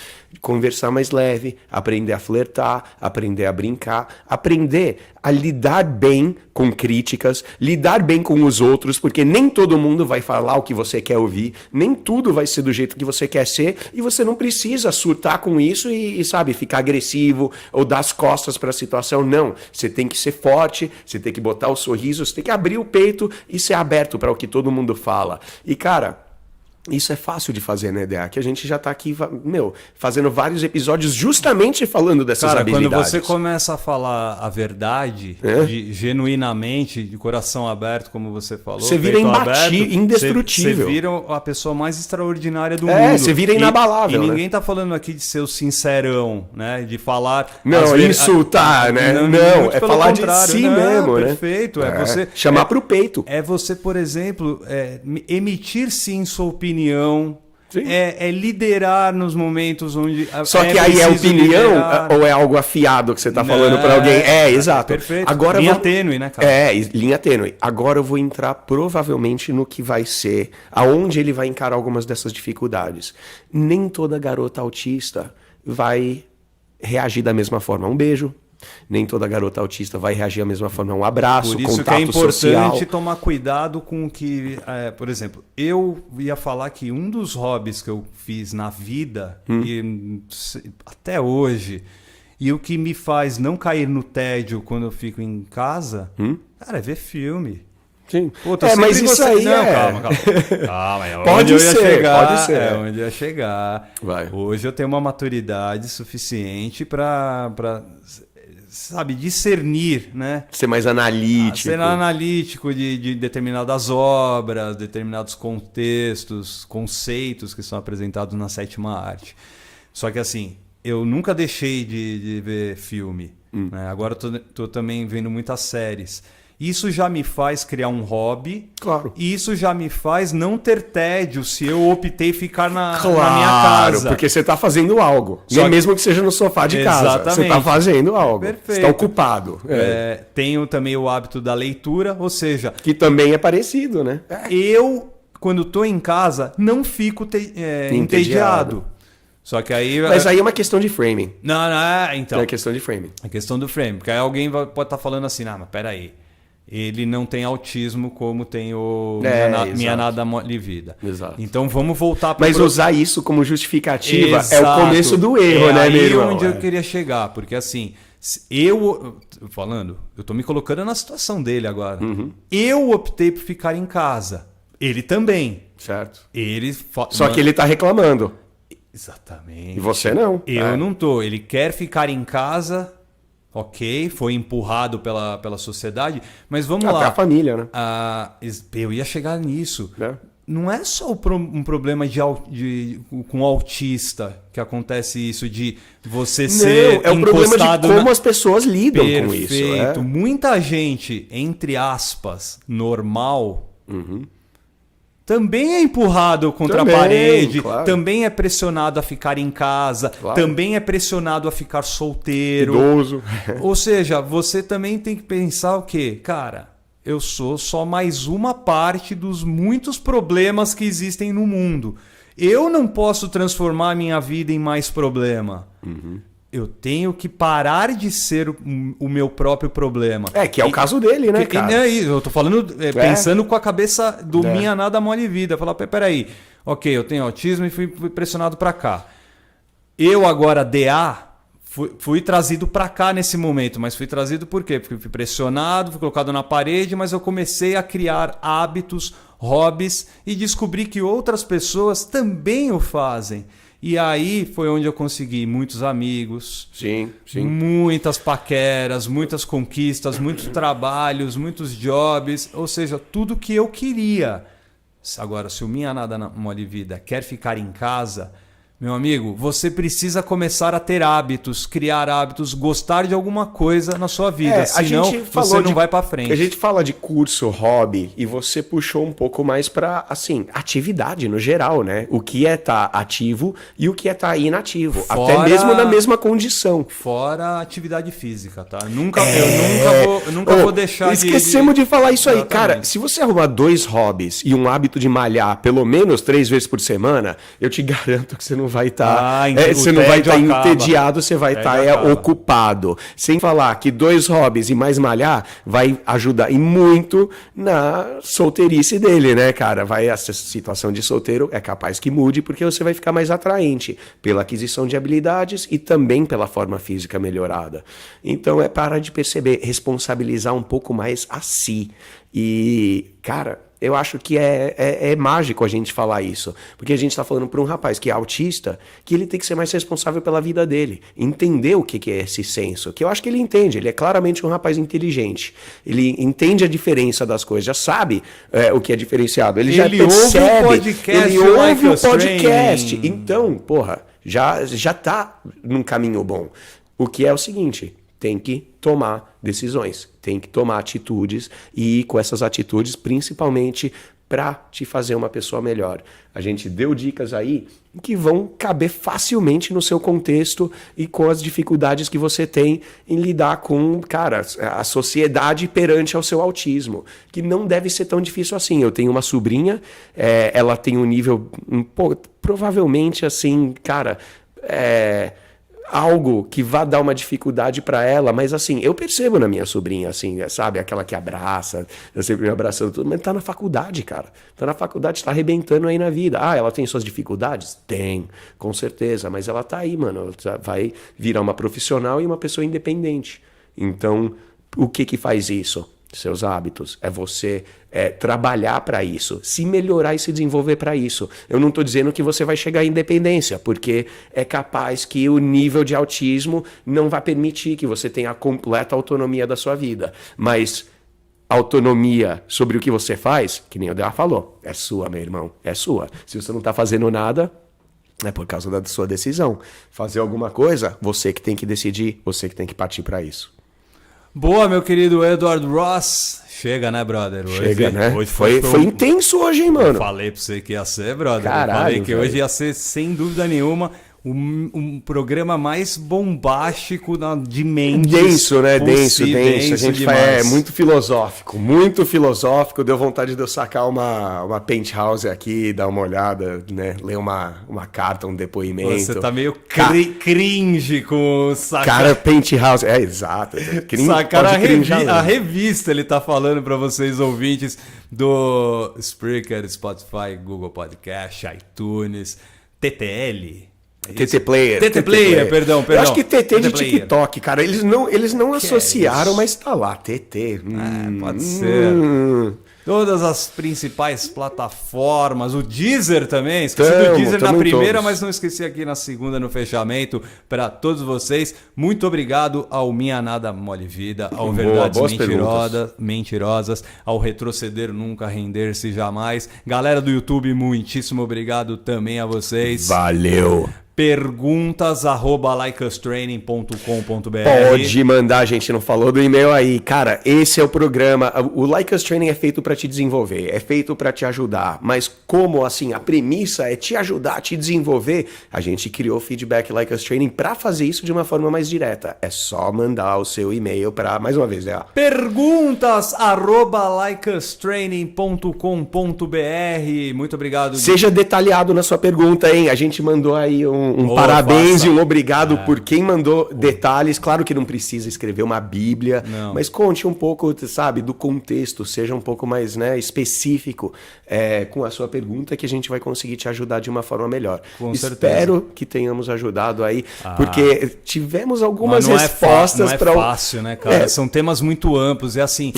Conversar mais leve, aprender a flertar, aprender a brincar, aprender a lidar bem com críticas, lidar bem com os outros, porque nem todo mundo vai falar o que você quer ouvir, nem tudo vai ser do jeito que você quer ser, e você não precisa surtar com isso e sabe, ficar agressivo ou dar as costas para a situação. Não, você tem que ser forte, você tem que botar o sorriso, você tem que abrir o peito e ser aberto para o que todo mundo fala. E, cara, isso é fácil de fazer, né, DA? Que a gente já tá aqui, fazendo vários episódios justamente falando dessas habilidades. Quando você começa a falar a verdade, genuinamente, de coração aberto, como você falou, você vira indestrutível. Você vira a pessoa mais extraordinária do mundo. Você vira inabalável. E ninguém tá falando aqui de ser o sincerão, né? De falar... Não, insultar, né? Não, é falar de si mesmo, né? Perfeito. É você... Chamar pro peito. É você, por exemplo, emitir sim sua opinião. É liderar nos momentos onde... Só que aí é opinião ou é algo afiado que você está falando para alguém? Exato. Perfeito. Agora linha tênue, né, cara? Linha tênue. Agora eu vou entrar provavelmente no que vai ser, aonde ele vai encarar algumas dessas dificuldades. Nem toda garota autista vai reagir da mesma forma. Um beijo. Nem toda garota autista vai reagir da mesma forma. Um abraço, por isso contato que é importante social. Tomar cuidado com o que... por exemplo, eu ia falar que um dos hobbies que eu fiz na vida, e até hoje, e o que me faz não cair no tédio quando eu fico em casa, cara, é ver filme. Sim. Puta, mas isso aí não, calma. Pode ser. É onde eu ia chegar. Vai. Hoje eu tenho uma maturidade suficiente para sabe, discernir, né? Ser mais analítico. Ser analítico de determinadas obras, determinados contextos, conceitos que são apresentados na sétima arte. Só que assim, eu nunca deixei de ver filme. Né? Agora eu tô também vendo muitas séries. Isso já me faz criar um hobby. Claro. E isso já me faz não ter tédio se eu optei ficar na minha casa. Porque você está fazendo algo. Nem mesmo que seja no sofá de casa. Exatamente. Você está fazendo algo. Perfeito. Você está ocupado. Tenho também o hábito da leitura, ou seja... Que também é parecido, né? Eu, quando estou em casa, não fico entediado. Só que aí... Mas aí é uma questão de framing. Não, então... É questão de framing. É questão do framing. Porque aí alguém pode estar falando assim, mas peraí. Ele não tem autismo como tem o Minha Nada Mole Vida. Exato. Então vamos voltar para... Mas usar isso como justificativa é o começo do erro, né, meu irmão? É aí onde eu queria chegar. Porque assim, eu tô me colocando na situação dele agora. Eu optei por ficar em casa. Ele também. Certo. Só que ele tá reclamando. Exatamente. E você não. Eu não tô. Ele quer ficar em casa... Ok, foi empurrado pela sociedade, mas vamos lá. Até a família, né? Eu ia chegar nisso. Não é só um problema com autista que acontece isso, de você ser é o problema de como as pessoas lidam com isso. Perfeito. Muita gente, entre aspas, normal... Também é empurrado contra a parede, claro. Também é pressionado a ficar em casa, claro. Também é pressionado a ficar solteiro. Idoso. Ou seja, você também tem que pensar o quê? Cara, eu sou só mais uma parte dos muitos problemas que existem no mundo. Eu não posso transformar a minha vida em mais problema. Eu tenho que parar de ser o meu próprio problema. Que é o caso dele, né, cara? Eu tô falando, pensando com a cabeça do Minha Nada Mole Vida. Falar, peraí, ok, eu tenho autismo e fui pressionado para cá. Eu agora, DA, fui trazido para cá nesse momento. Mas fui trazido por quê? Porque fui pressionado, fui colocado na parede, mas eu comecei a criar hábitos, hobbies e descobri que outras pessoas também o fazem. E aí foi onde eu consegui muitos amigos, sim. Muitas paqueras, muitas conquistas, muitos trabalhos, muitos jobs, ou seja, tudo que eu queria. Agora, se o Minha Nada Mole Vida quer ficar em casa, Meu amigo, você precisa começar a ter hábitos, criar hábitos, gostar de alguma coisa na sua vida. Senão você não vai para frente. A gente fala de curso, hobby, e você puxou um pouco mais para, assim, atividade no geral, né? O que é estar ativo e o que é estar inativo. Até mesmo na mesma condição. Fora a atividade física, tá? Eu nunca vou deixar Esquecemos de falar isso aí. Cara, se você arrumar 2 hobbies e um hábito de malhar pelo menos 3 vezes por semana, eu te garanto que você não vai estar você não vai estar entediado, você vai estar ocupado. Sem falar que 2 hobbies e mais malhar vai ajudar e muito na solteirice dele, né, cara? Essa situação de solteiro é capaz que mude porque você vai ficar mais atraente pela aquisição de habilidades e também pela forma física melhorada. Então parar de perceber, responsabilizar um pouco mais a si. E, cara, eu acho que é mágico a gente falar isso. Porque a gente está falando para um rapaz que é autista, que ele tem que ser mais responsável pela vida dele. Entender o que é esse senso. Que eu acho que ele entende. Ele é claramente um rapaz inteligente. Ele entende a diferença das coisas. Já sabe o que é diferenciado. Ele já percebe. Ele ouve o podcast. Então, porra, já tá num caminho bom. O que é o seguinte... Tem que tomar decisões, tem que tomar atitudes e ir com essas atitudes principalmente para te fazer uma pessoa melhor. A gente deu dicas aí que vão caber facilmente no seu contexto e com as dificuldades que você tem em lidar com, cara, a sociedade perante ao seu autismo, que não deve ser tão difícil assim. Eu tenho uma sobrinha, ela tem um nível, provavelmente assim, cara... algo que vá dar uma dificuldade para ela, mas assim, eu percebo na minha sobrinha, assim, sabe, aquela que abraça, eu sempre me abraçando tudo, mas tá na faculdade, cara, tá na faculdade, tá arrebentando aí na vida. Ela tem suas dificuldades? Tem, com certeza, mas ela tá aí, mano, ela vai virar uma profissional e uma pessoa independente. Então, o que faz isso? Seus hábitos, é você trabalhar para isso, se melhorar e se desenvolver para isso. Eu não estou dizendo que você vai chegar à independência, porque é capaz que o nível de autismo não vai permitir que você tenha a completa autonomia da sua vida. Mas autonomia sobre o que você faz, que nem o Dea falou, é sua, meu irmão, é sua. Se você não está fazendo nada, é por causa da sua decisão. Fazer alguma coisa, você que tem que decidir, você que tem que partir para isso. Boa, meu querido Edward Ross. Chega, né, brother? Hoje, chega, né? Hoje foi intenso hoje, hein, mano? Eu falei pra você que ia ser, brother. Caralho, eu falei que velho. hoje ia ser, sem dúvida nenhuma, um programa mais bombástico de mentes. Denso, né? Denso. A gente demais. É muito filosófico. Deu vontade de eu sacar uma penthouse aqui, dar uma olhada, né? Ler uma carta, um depoimento. Você tá meio cringe com sacar. Cara, penthouse. Exato. Sacar a revista, ele tá falando pra vocês, ouvintes do Spreaker, Spotify, Google Podcast, iTunes, TTL. TT Player. TT Player, perdão. Eu acho que TT de TikTok, cara. Eles não associaram, mas tá lá, TT. Pode ser. Todas as principais plataformas, o Deezer também, esqueci do Deezer na primeira, mas não esqueci aqui na segunda, no fechamento, para todos vocês. Muito obrigado ao Minha Nada Mole Vida, ao Verdades Mentirosas, ao Retroceder Nunca, Render-se Jamais. Galera do YouTube, muitíssimo obrigado também a vocês. Valeu! perguntas@likeustraining.com.br. Pode mandar, a gente não falou do e-mail aí. Cara, esse é o programa. O Like Us Training é feito para te desenvolver, é feito para te ajudar. Mas como assim, a premissa é te ajudar, te desenvolver, a gente criou o Feedback Like Us Training para fazer isso de uma forma mais direta. É só mandar o seu e-mail para, mais uma vez, né? perguntas@likeustraining.com.br. Muito obrigado. Seja detalhado na sua pergunta, hein? A gente mandou aí um parabéns e um obrigado por quem mandou detalhes. Claro que não precisa escrever uma bíblia, mas conte um pouco, sabe, do contexto, seja um pouco mais, né, específico com a sua pergunta, que a gente vai conseguir te ajudar de uma forma melhor. Com certeza. Espero que tenhamos ajudado aí, porque tivemos algumas respostas para... Não é fácil, né, cara? São temas muito amplos. E assim,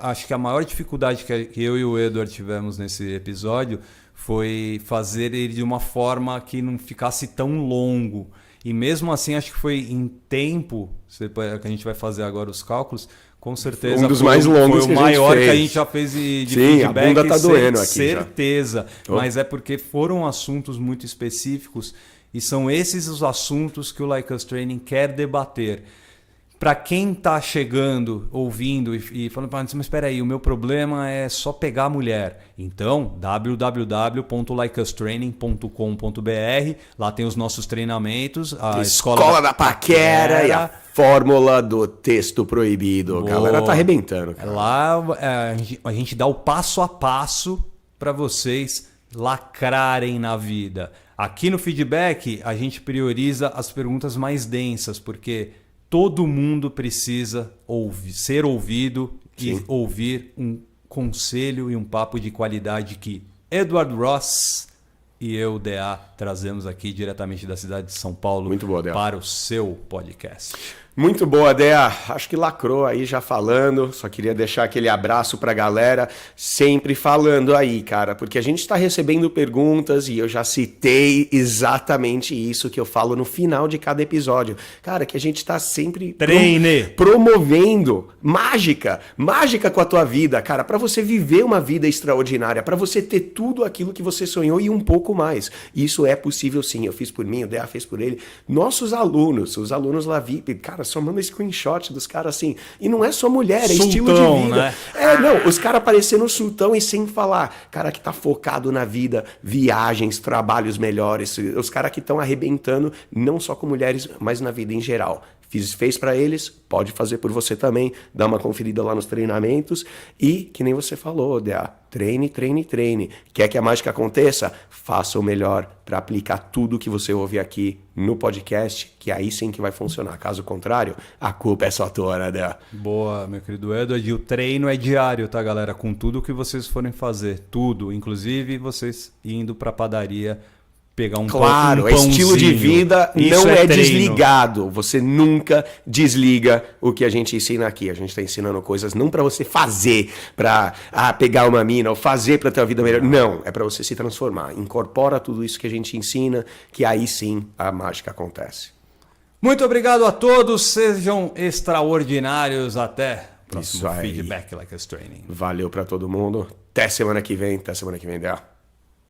acho que a maior dificuldade que eu e o Edward tivemos nesse episódio foi fazer ele de uma forma que não ficasse tão longo. E mesmo assim, acho que foi em tempo, que a gente vai fazer agora os cálculos, com certeza um dos mais longos foi o maior que a gente já fez de feedback. A bunda tá doendo aqui. Certeza. Mas é porque foram assuntos muito específicos E são esses os assuntos que o Like Us Training quer debater. Para quem está chegando, ouvindo e falando, mas espera aí, o meu problema é só pegar a mulher. Então, www.likeustraining.com.br, lá tem os nossos treinamentos, a Escola da Paquera e a fórmula do texto proibido. Boa. A galera tá arrebentando, cara. Lá a gente dá o passo a passo para vocês lacrarem na vida. Aqui no feedback, a gente prioriza as perguntas mais densas, porque todo mundo precisa ser ouvido e ouvir um conselho e um papo de qualidade que Edward Ross e eu, DA, trazemos aqui diretamente da cidade de São Paulo. Muito boa, DA. Para o seu podcast. Muito boa, Dea. Acho que lacrou aí já falando. Só queria deixar aquele abraço pra galera, sempre falando aí, cara, porque a gente está recebendo perguntas e eu já citei exatamente isso que eu falo no final de cada episódio. Cara, que a gente tá sempre promovendo mágica com a tua vida, cara, pra você viver uma vida extraordinária, pra você ter tudo aquilo que você sonhou e um pouco mais. Isso é possível sim. Eu fiz por mim, o Dea fez por ele. Nossos alunos, os alunos lá, cara, só manda screenshot dos caras assim. E não é só mulher, é sultão, estilo de vida. Né? Não, os caras parecendo sultão e sem falar. Cara que tá focado na vida, viagens, trabalhos melhores. Os caras que estão arrebentando, não só com mulheres, mas na vida em geral. Fez para eles, pode fazer por você também, dá uma conferida lá nos treinamentos e, que nem você falou, Dea, treine. Quer que a mágica aconteça? Faça o melhor para aplicar tudo que você ouve aqui no podcast, que aí sim que vai funcionar. Caso contrário, a culpa é só tua, né, Dea? Boa, meu querido Edward. E o treino é diário, tá, galera? Com tudo que vocês forem fazer, tudo, inclusive vocês indo para padaria pegar um claro, pãozinho. Estilo de vida Isso não é treino. desligado. Você nunca desliga o que a gente ensina aqui. A gente está ensinando coisas não para você fazer, para pegar uma mina ou fazer para ter uma vida melhor. Não, é para você se transformar. Incorpora tudo isso que a gente ensina, que aí sim a mágica acontece. Muito obrigado a todos. Sejam extraordinários. Até o próximo feedback Like Us Training. Valeu para todo mundo. Até semana que vem, Dea.